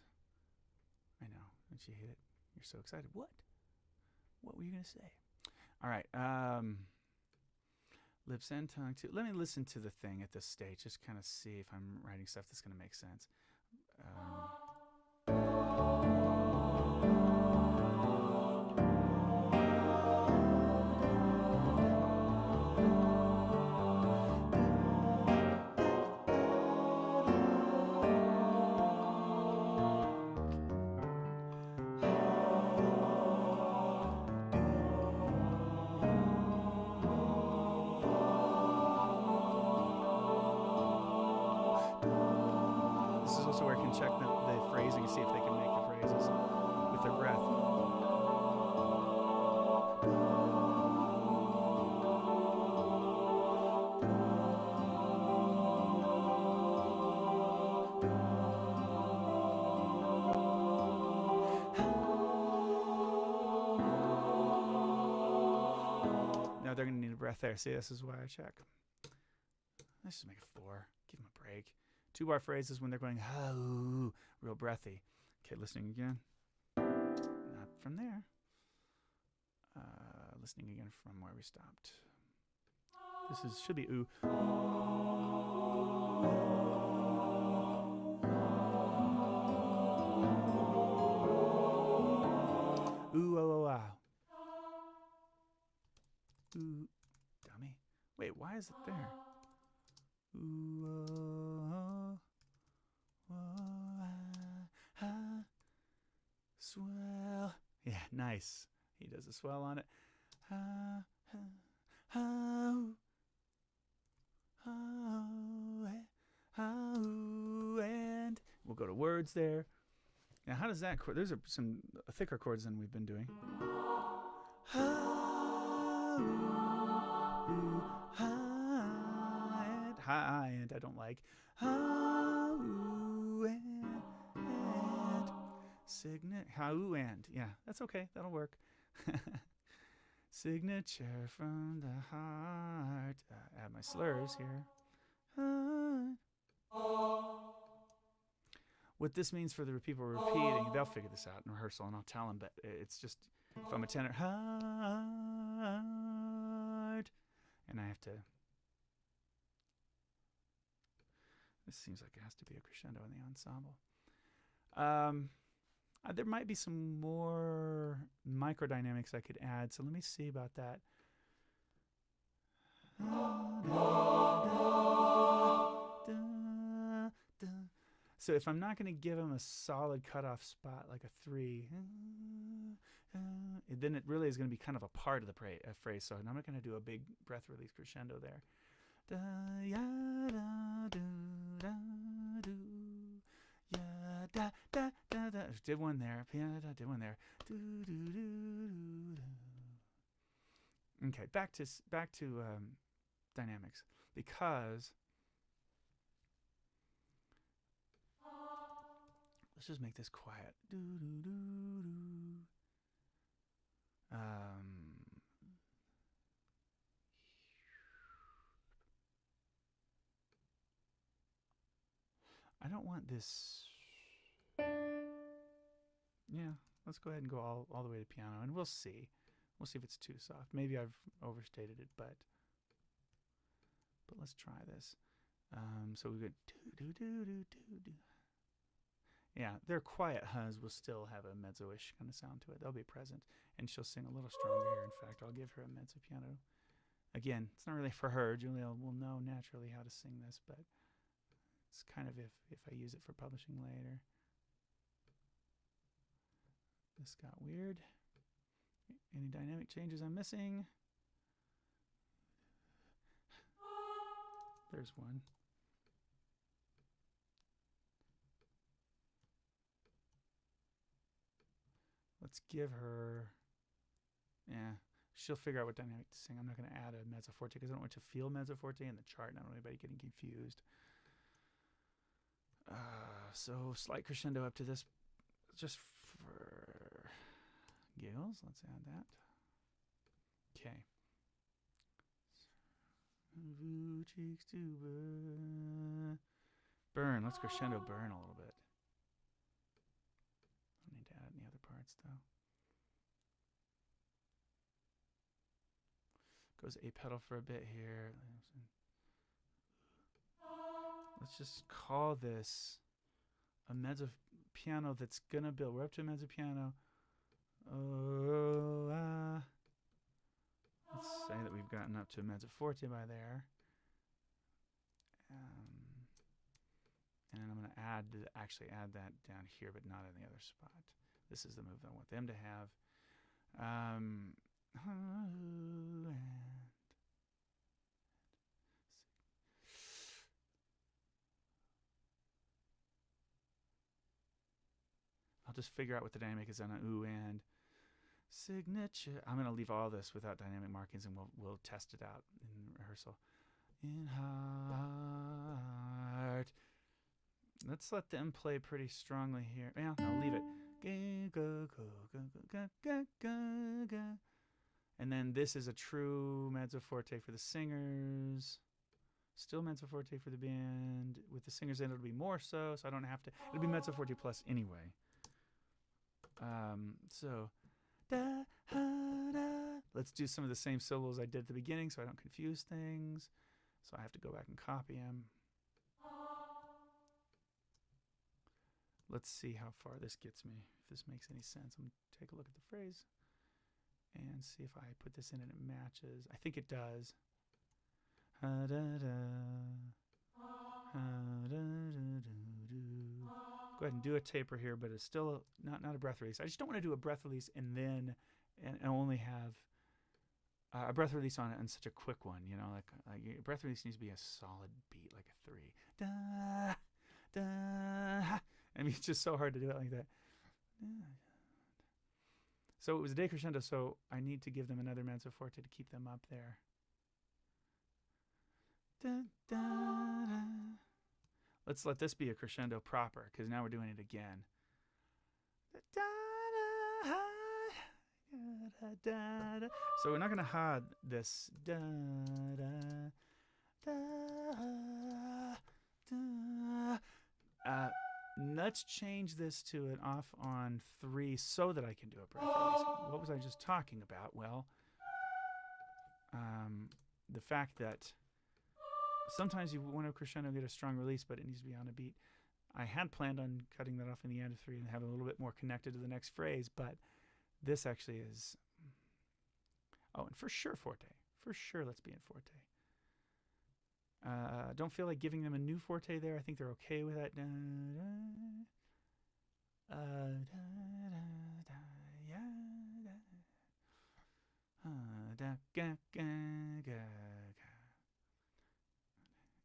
I know, don't you hate it? You're so excited. What were you gonna say? All right. Lips and tongue too. Let me listen to the thing at this stage. Just kind of see if I'm writing stuff that's gonna make sense. This is also where I can check the phrasing and see if they can make the phrases with their breath. Now they're going to need a breath there. See, this is why I check. Let's just make it 4. Give them a break. 2-bar phrases when they're going, oh, real breathy. Okay, listening again. Not from there. Listening again from where we stopped. This should be ooh. Ooh, oh, oh, ah. Ooh, dummy. Wait, why is it there? Ooh, oh, oh, ah, swell. Yeah, nice. He does a swell on it. And we'll go to words there. Now, how does that chord? Those are some thicker chords than we've been doing. And I don't like. And yeah, that's okay. That'll work. Signature from the heart. Add my slurs here. What this means for the people repeating, they'll figure this out in rehearsal, and I'll tell them. But it's just if I'm a tenor, heart, and I have to. This seems like it has to be a crescendo in the ensemble. There might be some more microdynamics I could add, so let me see about that. So if I'm not going to give them a solid cutoff spot like a 3, then it really is going to be kind of a part of the phrase. So I'm not going to do a big breath release crescendo there. Da, ya, da, do, da, do, ya, da, da, da, da. Did one there. Did one there. Do, do, do, do, do. Okay, back to dynamics, because let's just make this quiet. Do, do, do, do. I don't want this. Yeah, let's go ahead and go all the way to piano, and we'll see. We'll see if it's too soft. Maybe I've overstated it, but let's try this. So we go do do do do do do. Yeah, their quiet huhs will still have a mezzo-ish kind of sound to it. They'll be present, and she'll sing a little stronger here. In fact, I'll give her a mezzo piano. Again, it's not really for her. Julia will know naturally how to sing this, but it's kind of if I use it for publishing later. This got weird. Any dynamic changes I'm missing? There's one. Let's give her, yeah, she'll figure out what dynamic to sing. I'm not going to add a mezzo forte because I don't want to feel mezzo forte in the chart. I don't want anybody getting confused. So slight crescendo up to this, just for giggles. Let's add that. Okay. Cheeks to burn. Let's crescendo burn a little bit. Don't need to add any other parts though. Goes a pedal for a bit here. Let's just call this a mezzo piano that's gonna build. We're up to a mezzo piano. Let's say that we've gotten up to a mezzo forte by there. And I'm going to actually add that down here, but not in the other spot. This is the move I want them to have. I'll just figure out what the dynamic is on an ooh and signature. I'm going to leave all this without dynamic markings, and we'll test it out in rehearsal. In heart. Let's let them play pretty strongly here. Yeah, I'll leave it. And then this is a true mezzo forte for the singers. Still mezzo forte for the band. With the singers in, it'll be more so I don't have to. It'll be mezzo forte plus anyway. So, let's do some of the same syllables I did at the beginning so I don't confuse things. So I have to go back and copy them. Let's see how far this gets me, if this makes any sense. I'm going to take a look at the phrase and see if I put this in and it matches. I think it does. Go ahead and do a taper here, but it's still not a breath release. I just don't want to do a breath release and then and only have a breath release on it and such a quick one, you know, like a breath release needs to be a solid beat, like a 3. Da, da. I mean, it's just so hard to do it like that. So it was a decrescendo, so I need to give them another mezzo forte to keep them up there. Da, da, da. Let's let this be a crescendo proper, because now we're doing it again. Da, da, da, da, da. So we're not going to ha this. Da, da, da, da. Let's change this to an off on 3 so that I can do a breath release. What was I just talking about? Well, the fact that sometimes you want a crescendo get a strong release, but it needs to be on a beat. I had planned on cutting that off in the end of 3 and have it a little bit more connected to the next phrase, but this actually is. Oh, and for sure forte. For sure, let's be in forte. Don't feel like giving them a new forte there. I think they're okay with that.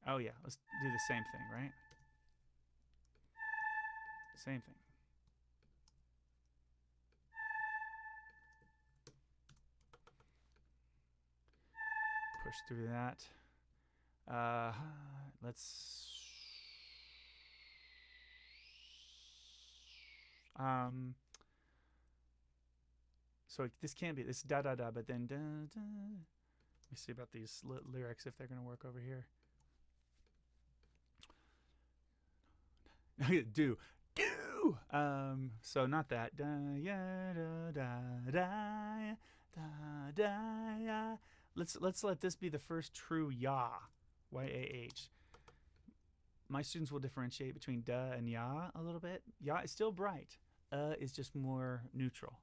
Oh yeah, let's do the same thing, right? Same thing. Push through that. Let's so this can't be this da da da, but then da da. Let me see about these lyrics if they're gonna work over here. do. So not that. Da ya da da da da da ya. Let's let this be the first true ya. Y-A-H. My students will differentiate between da and ya a little bit. Ya is still bright. Is just more neutral.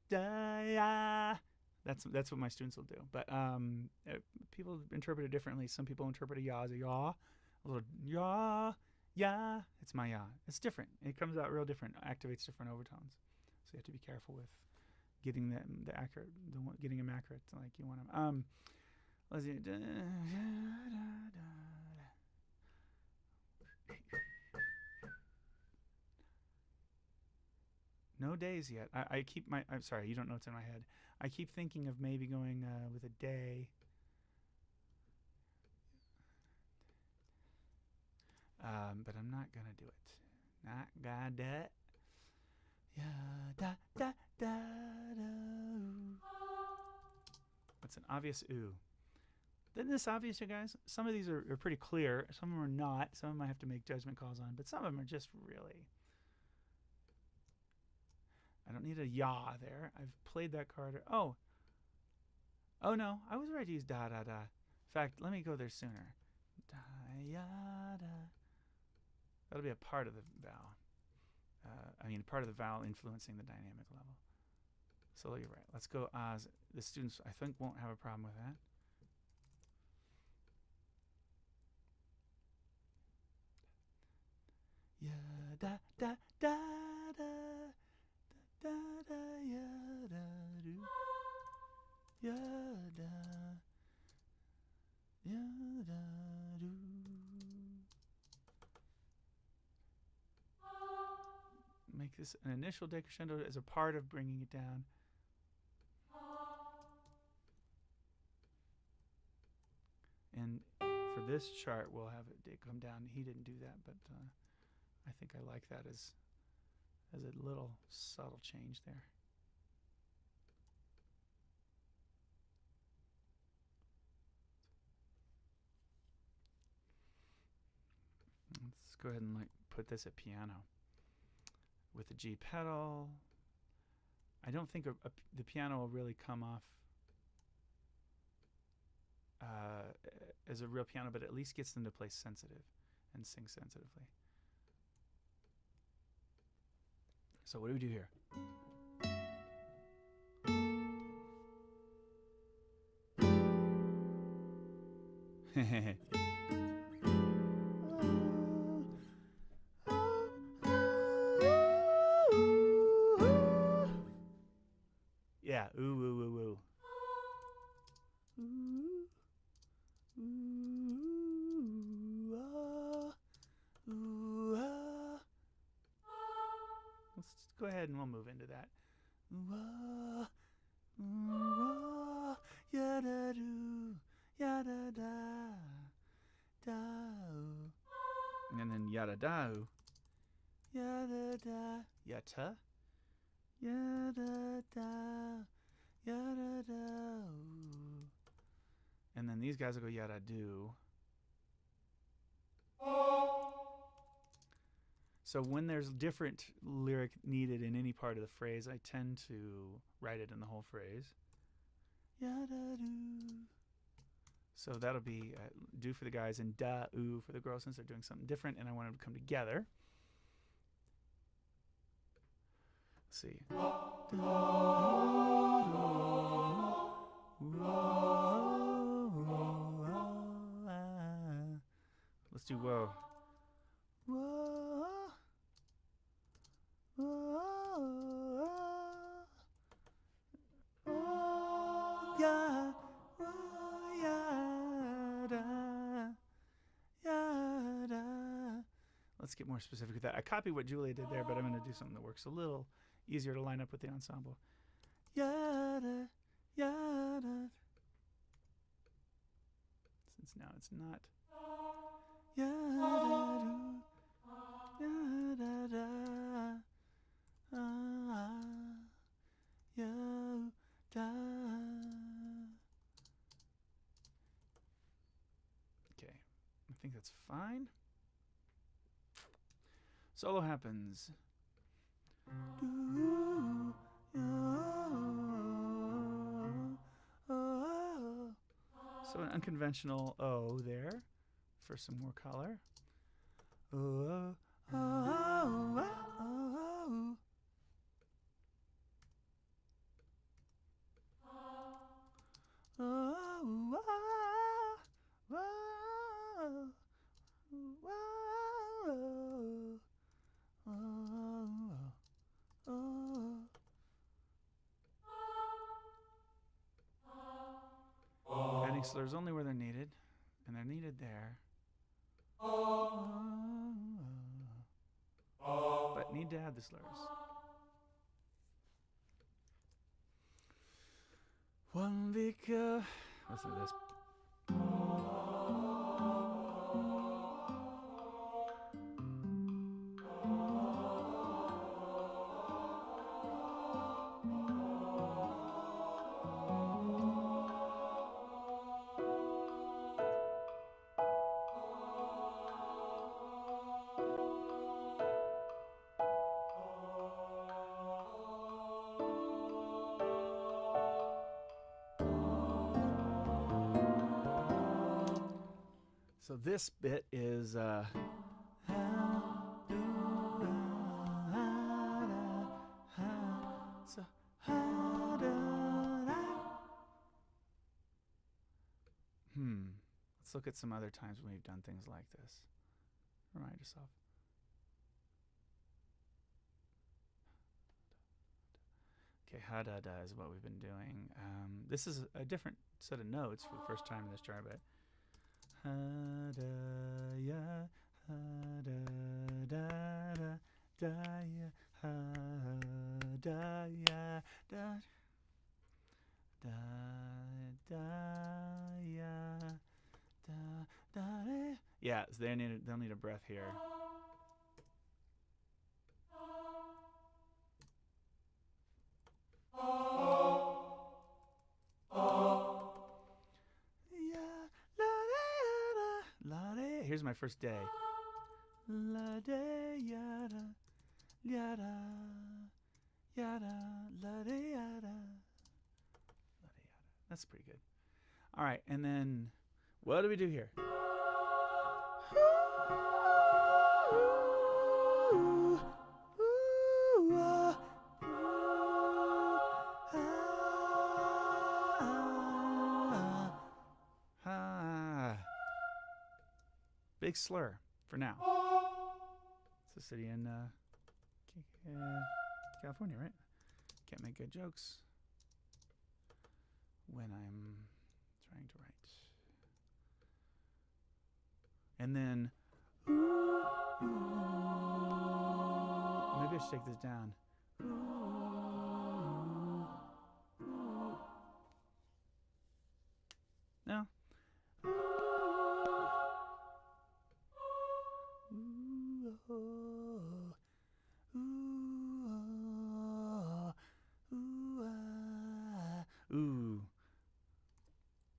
Da ya. That's what my students will do. But people interpret it differently. Some people interpret a ya as a yaw. A little yaw. Yeah, it's my ya. It's different. It comes out real different. Activates different overtones. So you have to be careful with getting them getting them accurate like you want them. Let's see. No days yet. I keep I'm sorry, you don't know what's in my head. I keep thinking of maybe going with a day. But I'm not gonna do it. Not gonna do it. Yeah, da da da da. That's an obvious ooh. Isn't this obvious, you guys? Some of these are pretty clear. Some of them are not. Some of them I have to make judgment calls on. But some of them are just really. I don't need a yaw there. I've played that card. Oh. Oh no, I was right to use da da da. In fact, let me go there sooner. Da ya da. That'll be a part of the vowel. Part of the vowel influencing the dynamic level. So you're right. Let's go. The students, I think, won't have a problem with that. Yeah, da da da da da da ya da do. Ya da ya da do. Make this an initial decrescendo as a part of bringing it down. And for this chart, we'll have it come down. He didn't do that, but I think I like that as a little subtle change there. Let's go ahead and put this at piano. With the G pedal, I don't think the piano will really come off as a real piano, but at least gets them to play sensitive and sing sensitively. So what do we do here? Yeah, ooh, ooh, ooh, ooh. Let's go ahead and we'll move into that. And then yada da, yada da, yata, yada da, yada da. And then these guys will go yada do. So when there's different lyric needed in any part of the phrase, I tend to write it in the whole phrase. Yada do. So that'll be do for the guys and da oo for the girls since they're doing something different, and I want them to come together. Let's see. Let's do whoa. Whoa. Whoa. Whoa. Yeah. Whoa. Yada. Yada. Let's get more specific with that. I copied what Julia did there, but I'm going to do something that works a little easier to line up with the ensemble. Yada. Yada. Since now it's not. Yada. Yada. Yada. Okay, I think that's fine. Solo happens. So an unconventional O there for some more color. Adding slurs only where they're needed, and they're needed there. But need to add the slurs. One because listen to this. So this bit is so let's look at some other times when we've done things like this. Remind yourself. Okay, ha-da-da is what we've been doing. This is a different set of notes for the first time in this jar, but ha-da-ya, ha-da-da-da-da-ya, ha-da-ya, da-da-ya, da-da-da. Yeah, so they'll need a breath here. Here's my first day. La de yada, yada, yada, la de yada, la de yada. That's pretty good. All right, and then what do we do here? Big slur for now. It's a city in California, right? Can't make good jokes when I'm trying to write. And then maybe I should take this down. No.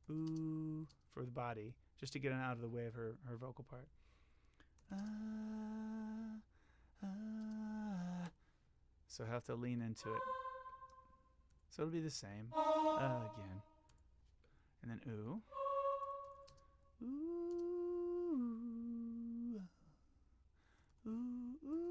Ooh for the body, just to get it out of the way of her vocal part. So I have to lean into it. So it'll be the same again. And then ooh. Ooh. Ooh. Ooh.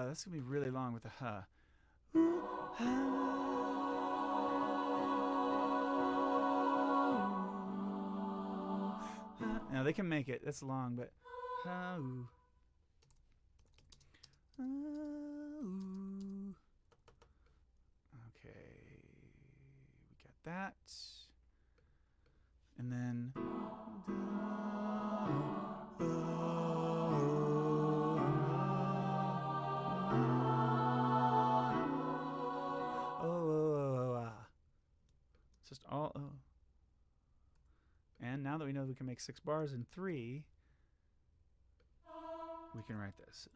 That's gonna be really long with the huh. Ooh, now they can make it. That's long, but ooh. Okay, we got that, and then. It's just all. And now that we know we can make 6 bars in 3, we can write this.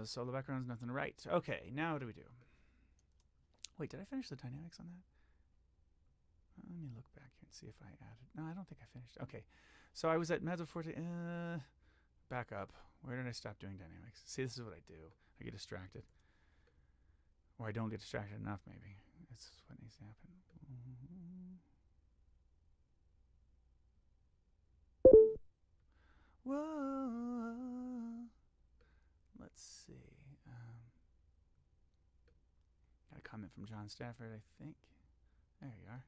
Solo background's nothing to write. Okay, now what do we do? Wait, did I finish the dynamics on that? Let me look back here and see if I added. No, I don't think I finished. Okay, so I was at mezzo forte. Back up. Where did I stop doing dynamics? See, this is what I do. I get distracted. Or I don't get distracted enough, maybe. That's what needs to happen. Whoa. Let's see. Got a comment from John Stafford, I think. There you are.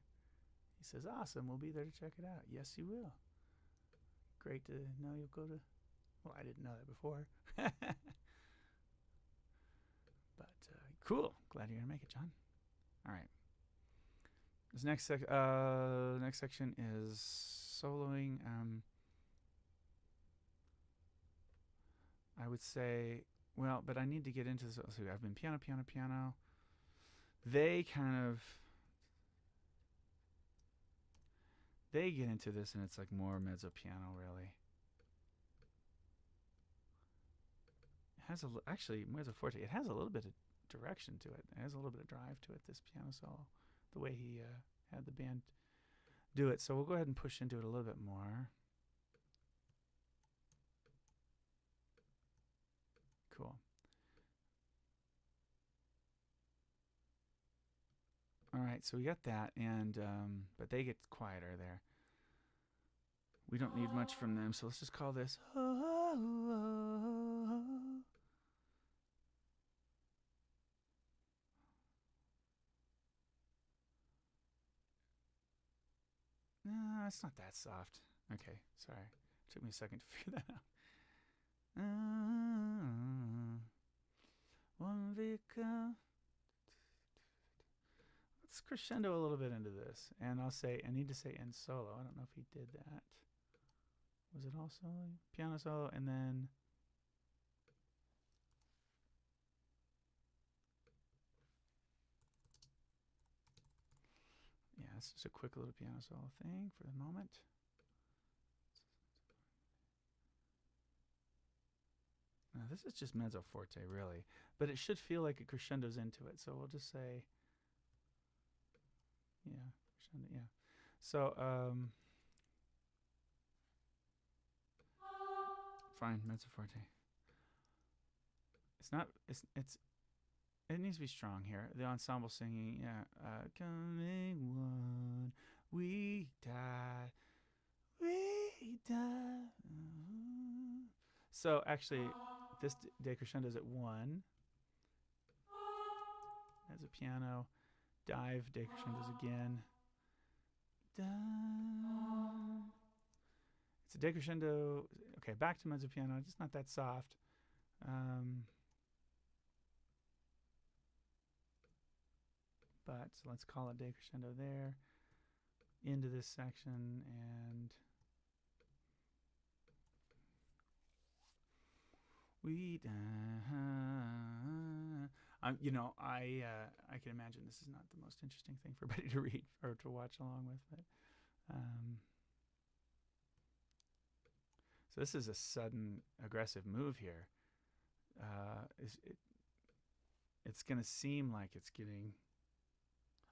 He says, awesome, we'll be there to check it out. Yes, you will. Great to know you'll go to... Well, I didn't know that before. But cool. Glad you're going to make it, John. All right. This next section is soloing. I would say, well, but I need to get into this. So I've been piano, piano, piano. They get into this, and it's like more mezzo piano, really. It has actually mezzo forte. It has a little bit of direction to it. It has a little bit of drive to it. This piano solo, the way he had the band do it. So we'll go ahead and push into it a little bit more. Cool. All right, so we got that, and but they get quieter there. We don't need much from them, so let's just call this. No, it's not that soft. Okay, sorry. It took me a second to figure that out. One vehicle. Let's crescendo a little bit into this. And I'll say, I need to say in solo. I don't know if he did that. Was it all solo? Piano solo, and then... Yeah, it's just a quick little piano solo thing for the moment. Now, this is just mezzo forte, really. But it should feel like it crescendos into it. So we'll just say... Yeah, crescendo, yeah. So, fine, mezzo forte. It's not, it needs to be strong here. The ensemble singing, yeah. Coming one, we die. So actually, this decrescendo is at 1. As a piano, dive decrescendos again. It's a decrescendo. Okay, back to mezzo piano. Just not that soft. But so let's call it decrescendo there. Into this section, and we you know, I can imagine this is not the most interesting thing for everybody to read or to watch along with, but so this is a sudden aggressive move here. It's going to seem like it's getting...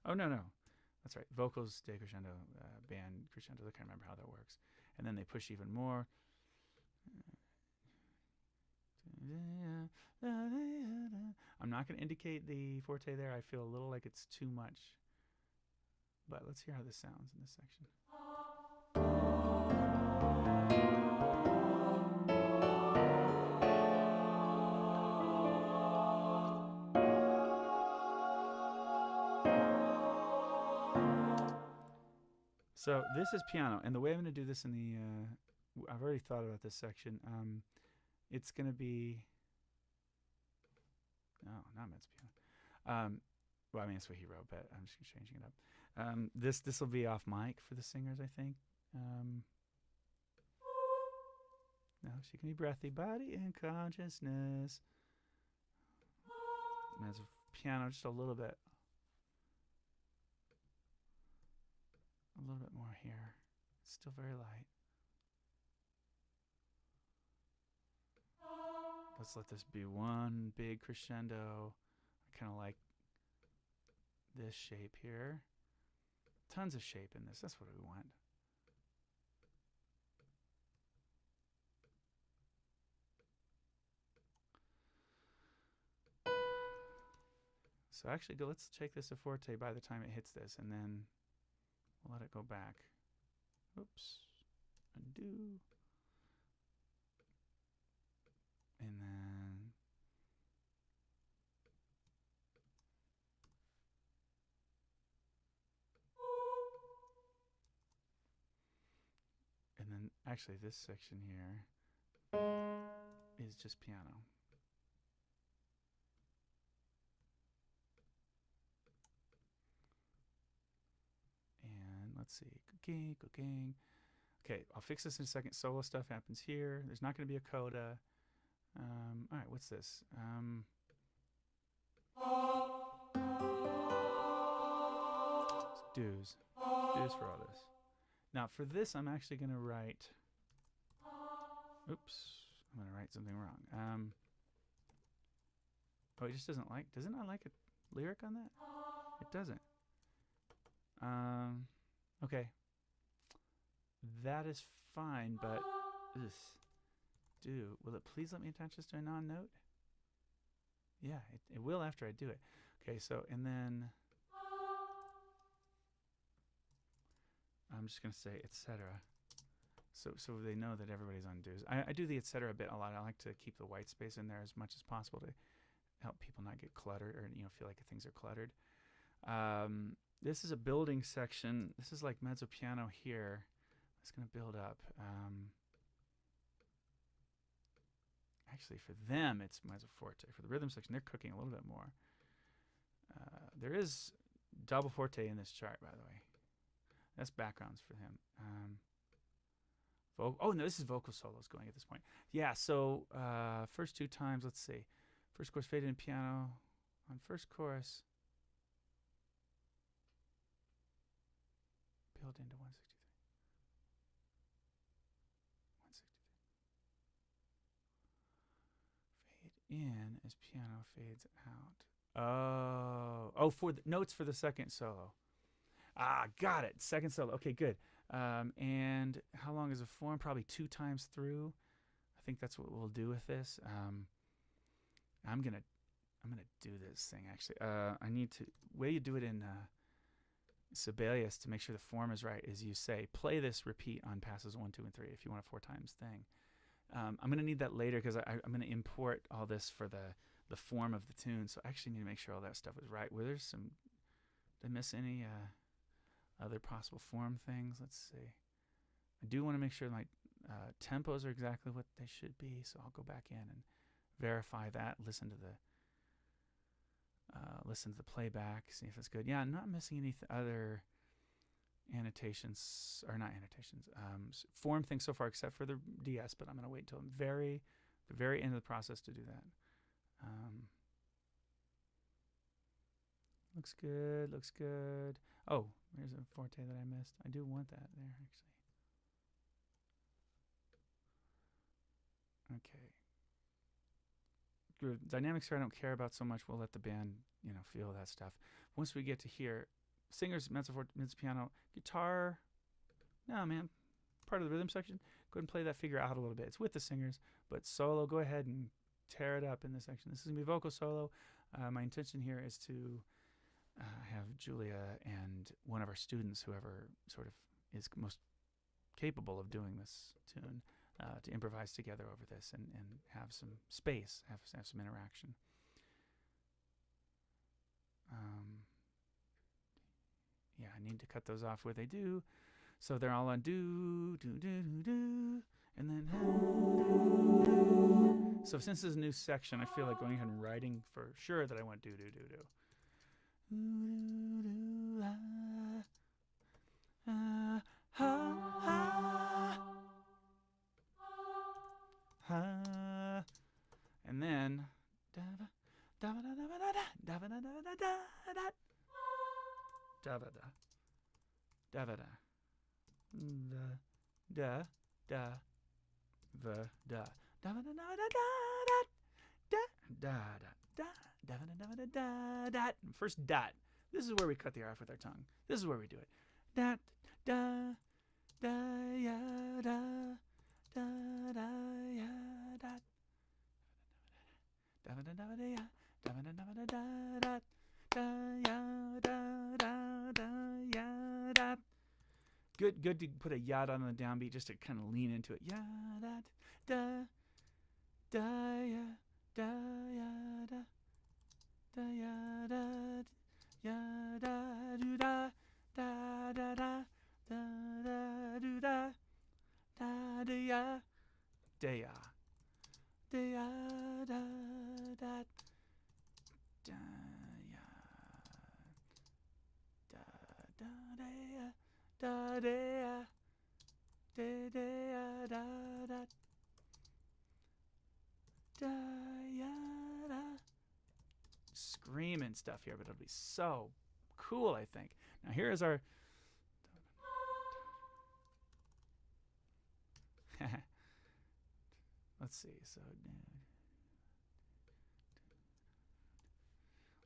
Oh, no. That's right. Vocals, decrescendo, band, crescendo. I can't remember how that works. And then they push even more. I'm not going to indicate the forte there. I feel a little like it's too much. But let's hear how this sounds in this section. So this is piano, and the way I'm going to do this in the, I've already thought about this section. It's going to be, no, not mezzo piano. Well, I mean, that's what he wrote, but I'm just changing it up. This will be off mic for the singers, I think. No, she can be breathy, body and consciousness. Mezzo piano, just a little bit. A little bit more here. It's still very light. Let's let this be one big crescendo. I kind of like this shape here. Tons of shape in this. That's what we want. So actually, let's take this to forte by the time it hits this, and then we'll let it go back. Oops. Undo. And then actually this section here is just piano. And let's see, cooking. Okay, I'll fix this in a second. Solo stuff happens here. There's not going to be a coda. All right, what's this? Do's for all this. Now for this, I'm actually going to write. Oops, I'm going to write something wrong. Oh, it just doesn't like. Does it not like a lyric on that? It doesn't. Okay. That is fine, but will it please let me attach this to a non-note? Yeah, it will after I do it. Okay, so, and then I'm just going to say etc. So they know that everybody's on do's. I do the etc. bit a lot. I like to keep the white space in there as much as possible to help people not get cluttered or feel like things are cluttered. This is a building section. This is like mezzo piano here. It's going to build up. Actually, for them, it's mezzo forte. For the rhythm section, they're cooking a little bit more. There is double forte in this chart, by the way. That's backgrounds for him. Oh, no, this is vocal solos going at this point. Yeah, so first two times, let's see. First chorus faded in piano. On first chorus, build into 163. 163. Fade in as piano fades out. Oh, for the notes for the second solo. Got it. Second solo. Okay, good. And how long is a form? Probably 2 times through. I think that's what we'll do with this. I'm gonna do this thing actually. I need to. Way you do it in Sibelius to make sure the form is right is you say play this repeat on passes 1, 2, and 3 if you want a 4 times thing. I'm gonna need that later because I'm gonna import all this for the form of the tune. So I actually need to make sure all that stuff is right. Were there some? Did I miss any other possible form things? Let's see. I do want to make sure my tempos are exactly what they should be. So I'll go back in and verify that. Listen to the playback. See if it's good. Yeah, I'm not missing any other annotations or not annotations. Form things so far except for the DS. But I'm gonna wait until the very end of the process to do that. Looks good. Looks good. Oh, there's a forte that I missed. I do want that there, actually. Okay. Good. Dynamics here I don't care about so much. We'll let the band, feel that stuff. Once we get to here, singers, mezzo forte, mezzo piano, guitar. No, man. Part of the rhythm section. Go ahead and play that figure out a little bit. It's with the singers, but solo, go ahead and tear it up in this section. This is gonna be vocal solo. My intention here is to have Julia and one of our students, whoever sort of is most capable of doing this tune, to improvise together over this and have some space, have some interaction. Yeah, I need to cut those off where they do. So they're all on do, do, do, do, do, and then. So since this is a new section, I feel like going ahead and writing for sure that I want do, do, do, do. And then first dot. This is where we cut the R off with our tongue. This is where we do it. Dot da da ya da da da ya dot. Da da da da ya da da da da da da ya da da da ya dot. Good to put a yada on the downbeat just to kind of lean into it. Ya da da da ya da ya da da ya da ya da do da da da da da da do da da da ya da ya da ya da da da ya da da da ya da da ya da da ya da da da ya da. Screaming stuff here, but it'll be so cool, I think. Now here is our let's see. So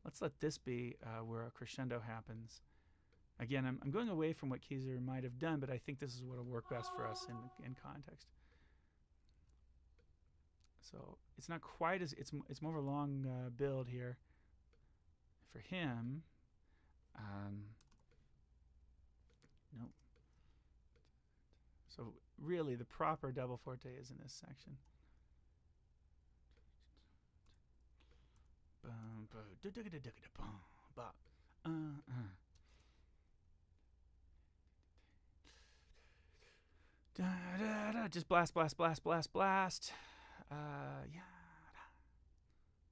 let's let this be where a crescendo happens. Again, I'm going away from what Keezer might have done, but I think this is what will work best for us in context. So it's not quite as it's more of a long build here for him. Nope. So really, the proper double forte is in this section. Just blast, blast, blast, blast, blast. Yeah.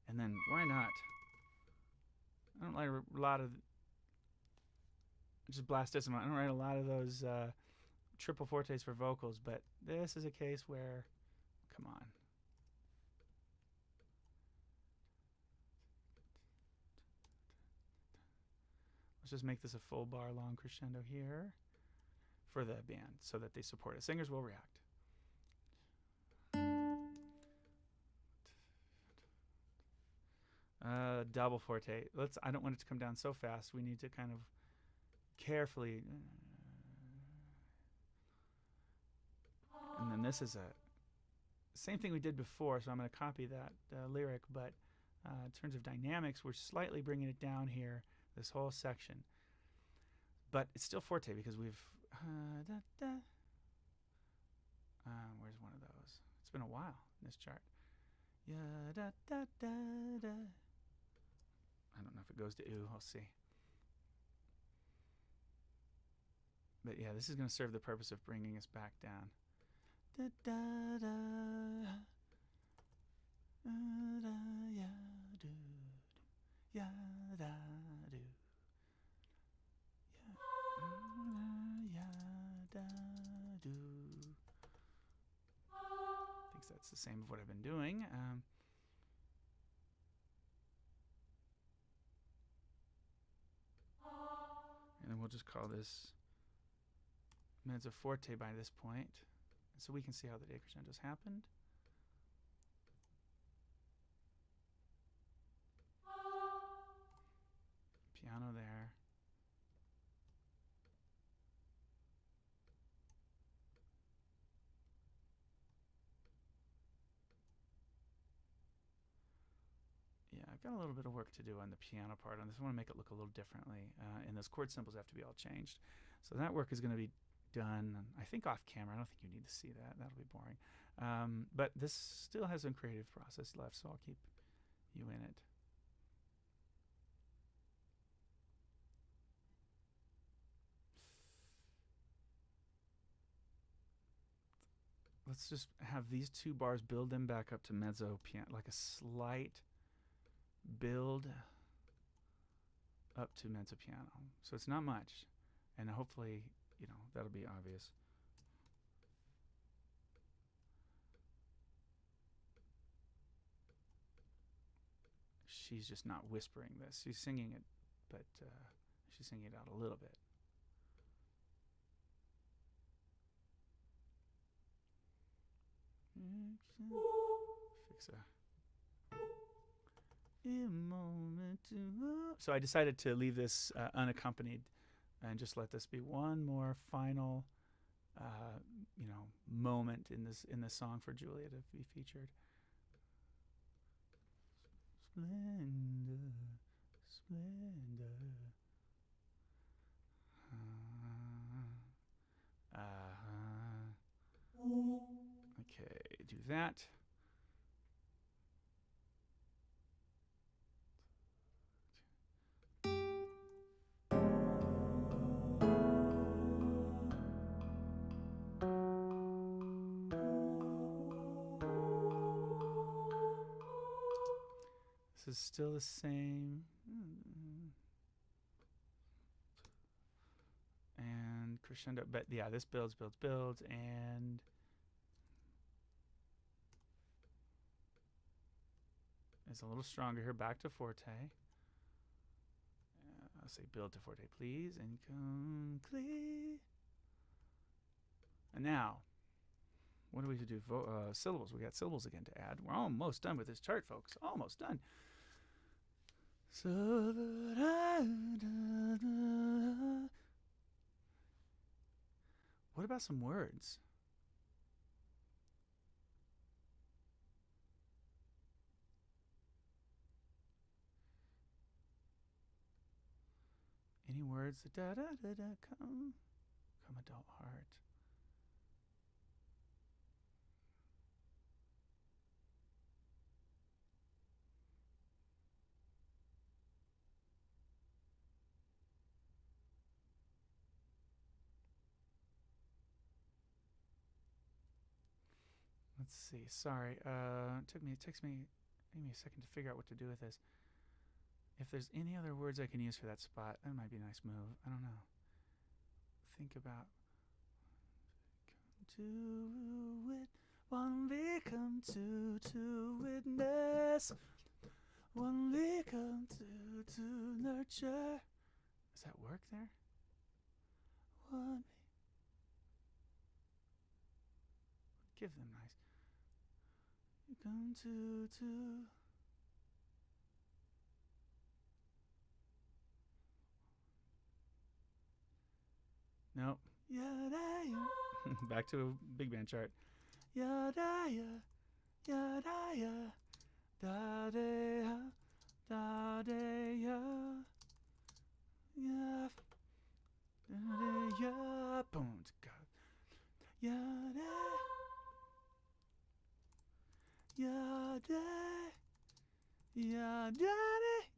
And then why not? I don't like a lot of. Just blast this. I don't write a lot of those triple fortes for vocals, but this is a case where, come on. Let's just make this a full bar long crescendo here for the band so that they support it. Singers will react. Double forte. I don't want it to come down so fast. We need to kind of carefully. And then this is a same thing we did before, so I'm going to copy that lyric, but in terms of dynamics, we're slightly bringing it down here, this whole section. But it's still forte because we've where's one of those? It's been a while in this chart. Yeah, da da da da. I don't know if it goes to ooh. I'll see. But yeah, this is going to serve the purpose of bringing us back down. Da da da. Da ya do. Ya da do. Ya da do. Thinks that's the same of what I've been doing. And then we'll just call this mezzo forte by this point, so we can see how the decrescendos happened. Piano there. I've got a little bit of work to do on the piano part on this. I want to make it look a little differently, and those chord symbols have to be all changed. So that work is going to be done, I think, off camera. I don't think you need to see that. That'll be boring. But this still has some creative process left, so I'll keep you in it. Let's just have these 2 bars, build them back up to mezzo piano, like a slight build up to mezzo piano. So it's not much, and hopefully, you know, that'll be obvious. She's just not whispering this. She's singing it, but she's singing it out a little bit. Fix a moment to. So I decided to leave this unaccompanied, and just let this be one more final, you know, moment in this song for Julia to be featured. Splendor, splendor. Okay, do that. This is still the same. And crescendo, but yeah, this builds, and it's a little stronger here. Back to forte. I'll say build to forte, please, and complete. And now, what do we do? Syllables. We got syllables again to add. We're almost done with this chart, folks. Almost done. So what about some words? Any words? Da da da da. Come adult heart. Let's see. Sorry. It takes me a second to figure out what to do with this. If there's any other words I can use for that spot, that might be a nice move. I don't know. Think about. Come to it, one we come to witness, one we come to nurture. Does that work there? One. Give them nice. You come to. Nope. Back to a big band chart. Yada ya, yada ya, da de ya, da de ya, ya, da de ya, boom, yada, yada, yada,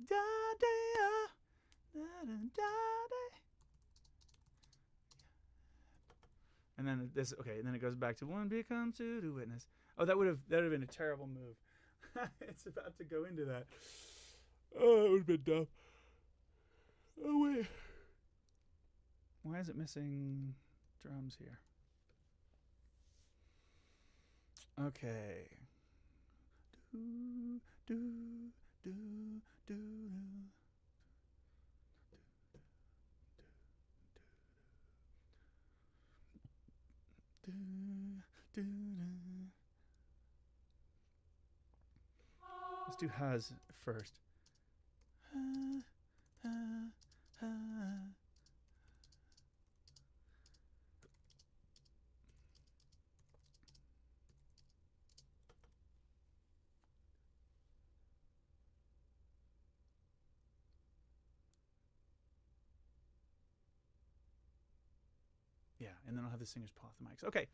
da de ya, da da da. And then this, okay, and then it goes back to one become two to witness. Oh, that would have been a terrible move. It's about to go into that. Oh, it would have been dumb. Oh wait, why is it missing drums here? Okay. Do do do do. Let's do has first. Yeah, and then I'll have the singers pull off the mics. Okay,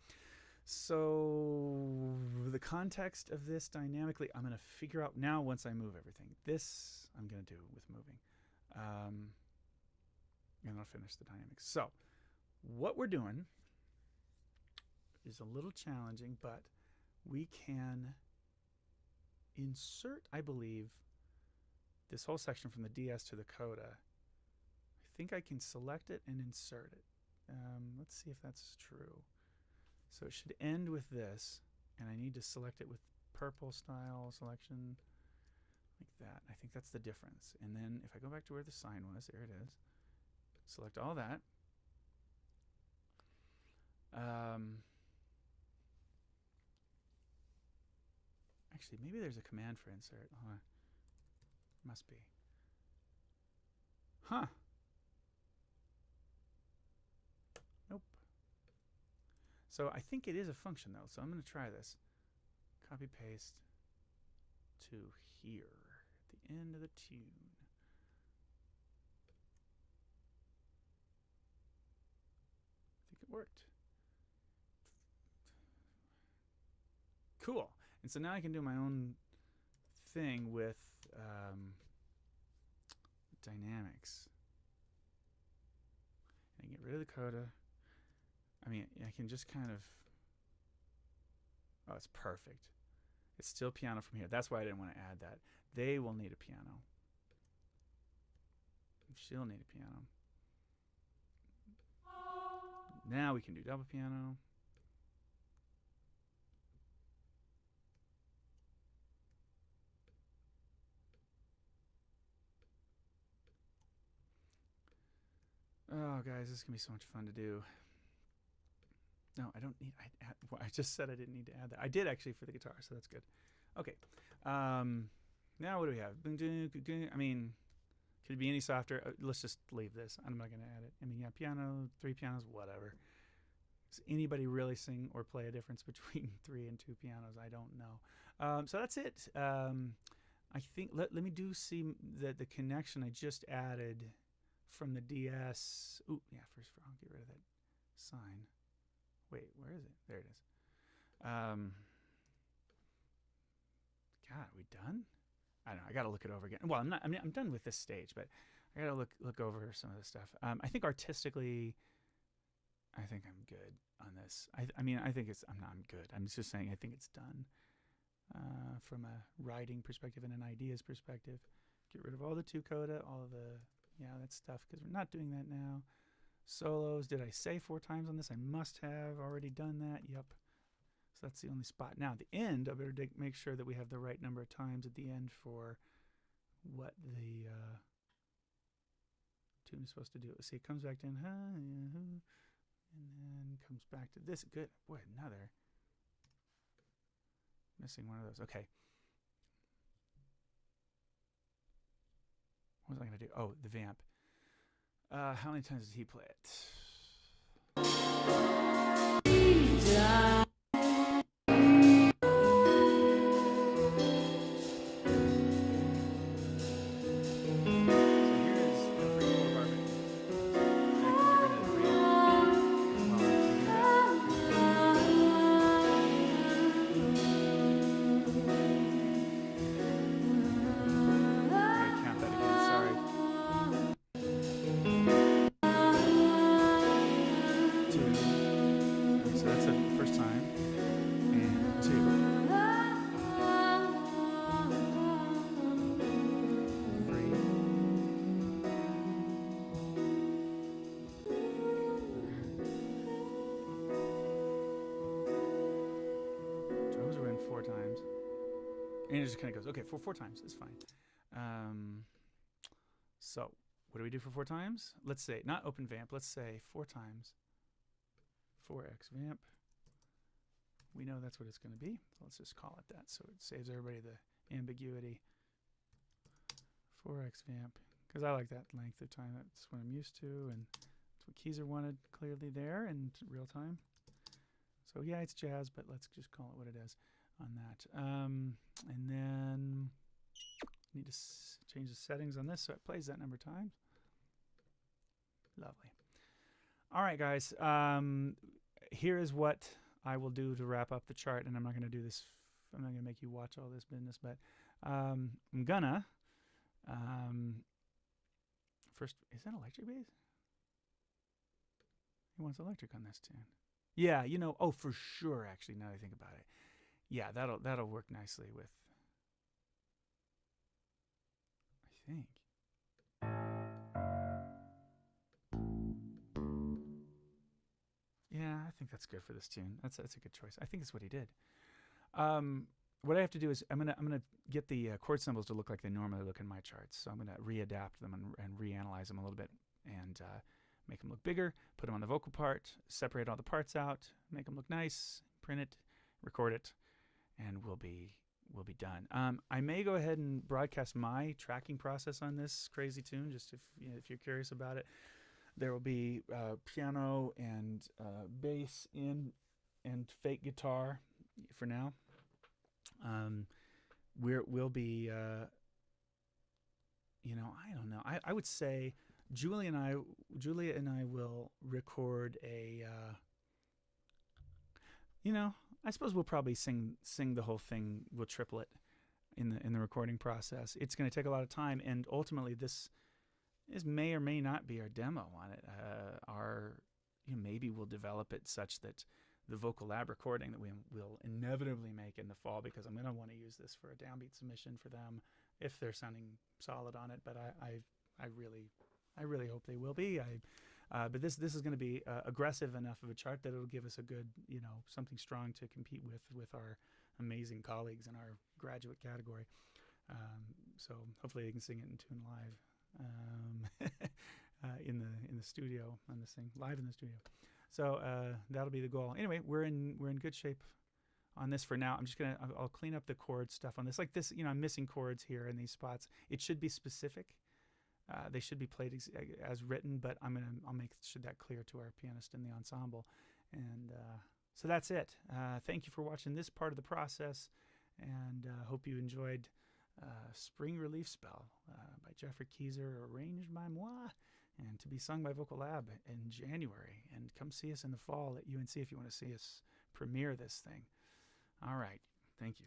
so the context of this dynamically, I'm going to figure out now once I move everything. This I'm going to do with moving. And I'll finish the dynamics. So what we're doing is a little challenging, but we can insert, I believe, this whole section from the DS to the coda. I think I can select it and insert it. Let's see if that's true. So it should end with this, and I need to select it with purple style selection, like that. I think that's the difference. And then if I go back to where the sign was, there it is. Select all that. Actually, maybe there's a command for insert. Must be. Huh. Nope. So I think it is a function though, so I'm going to try this. Copy paste to here at the end of the tune. I think it worked. Cool. And so now I can do my own thing with dynamics. And get rid of the coda. I mean, I can just kind of... Oh, it's perfect. It's still piano from here. That's why I didn't want to add that. They will need a piano. She'll need a piano. Now we can do double piano. Oh, guys, this is going to be so much fun to do. No, I don't need... I just said I didn't need to add that. I did, actually, for the guitar, so that's good. Okay. Now what do we have? I mean, could it be any softer? Let's just leave this. I'm not going to add it. I mean, yeah, piano, 3 pianos, whatever. Does anybody really sing or play a difference between 3 and 2 pianos? I don't know. So that's it. I think... Let me see the connection I just added from the DS. Ooh, yeah, first I'll get rid of that sign. Wait, where is it? There it is. God, are we done? I don't know. I got to look it over again. Well, I'm done with this stage, but I got to look over some of this stuff. I think artistically, I think I'm good on this. I mean, I think it's... I'm good. I'm just saying I think it's done from a writing perspective and an ideas perspective. Get rid of all the 2 coda, all of the... Yeah, that stuff, because we're not doing that now. Solos, did I say 4 times on this? I must have already done that. Yep. So that's the only spot. Now, at the end, I better make sure that we have the right number of times at the end for what the tune is supposed to do. See, it comes back to, and then comes back to this. Good. Boy, another. Missing one of those. Okay. What was I going to do? Oh, the vamp. How many times did he play it? And it just kind of goes, okay, for 4 times, it's fine. So what do we do for 4 times? Let's say, not open vamp, let's say 4 times. 4x vamp. We know that's what it's going to be. So let's just call it that so it saves everybody the ambiguity. 4x vamp, because I like that length of time. That's what I'm used to, and that's what Keezer wanted clearly there in real time. So yeah, it's jazz, but let's just call it what it is on that. And then need to change the settings on this so it plays that number of times. Lovely. All right, guys. Here is what I will do to wrap up the chart, and I'm not going to do this. I'm not going to make you watch all this business, but I'm gonna first. Is that electric bass? He wants electric on this tune. Yeah, you know. Oh, for sure. Actually, now that I think about it, yeah, that'll work nicely with. I think. Yeah, I think that's good for this tune. That's a good choice. I think that's what he did. What I have to do is I'm gonna get the chord symbols to look like they normally look in my charts. So I'm gonna readapt them and reanalyze them a little bit and make them look bigger. Put them on the vocal part. Separate all the parts out. Make them look nice. Print it. Record it, and we'll be done. I may go ahead and broadcast my tracking process on this crazy tune, just if you're curious about it. There will be piano and bass in and fake guitar for now. We'll be, I don't know. I would say Julia and I will record a. I suppose we'll probably sing the whole thing. We'll triple it in the recording process. It's going to take a lot of time, and ultimately this may or may not be our demo on it. Maybe we'll develop it such that the Vocal Lab recording that we will inevitably make in the fall, because I'm going to want to use this for a downbeat submission for them if they're sounding solid on it. But I really hope they will be. But this is going to be aggressive enough of a chart that it'll give us a good, something strong to compete with our amazing colleagues in our graduate category. So hopefully they can sing it in tune live. In the studio on this thing, live in the studio. So that'll be the goal. Anyway, we're in good shape on this for now. I'll clean up the chord stuff on this. Like this, I'm missing chords here in these spots. It should be specific. They should be played as written, but I'll make that clear to our pianist in the ensemble. And so that's it. Thank you for watching this part of the process, and hope you enjoyed Spring Relief Spell by Geoffrey Keezer, arranged by moi, and to be sung by Vocal Lab in January. And come see us in the fall at UNC if you want to see us premiere this thing. All right. Thank you.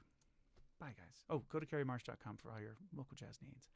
Bye, guys. Oh, go to kerrymarsh.com for all your local jazz needs.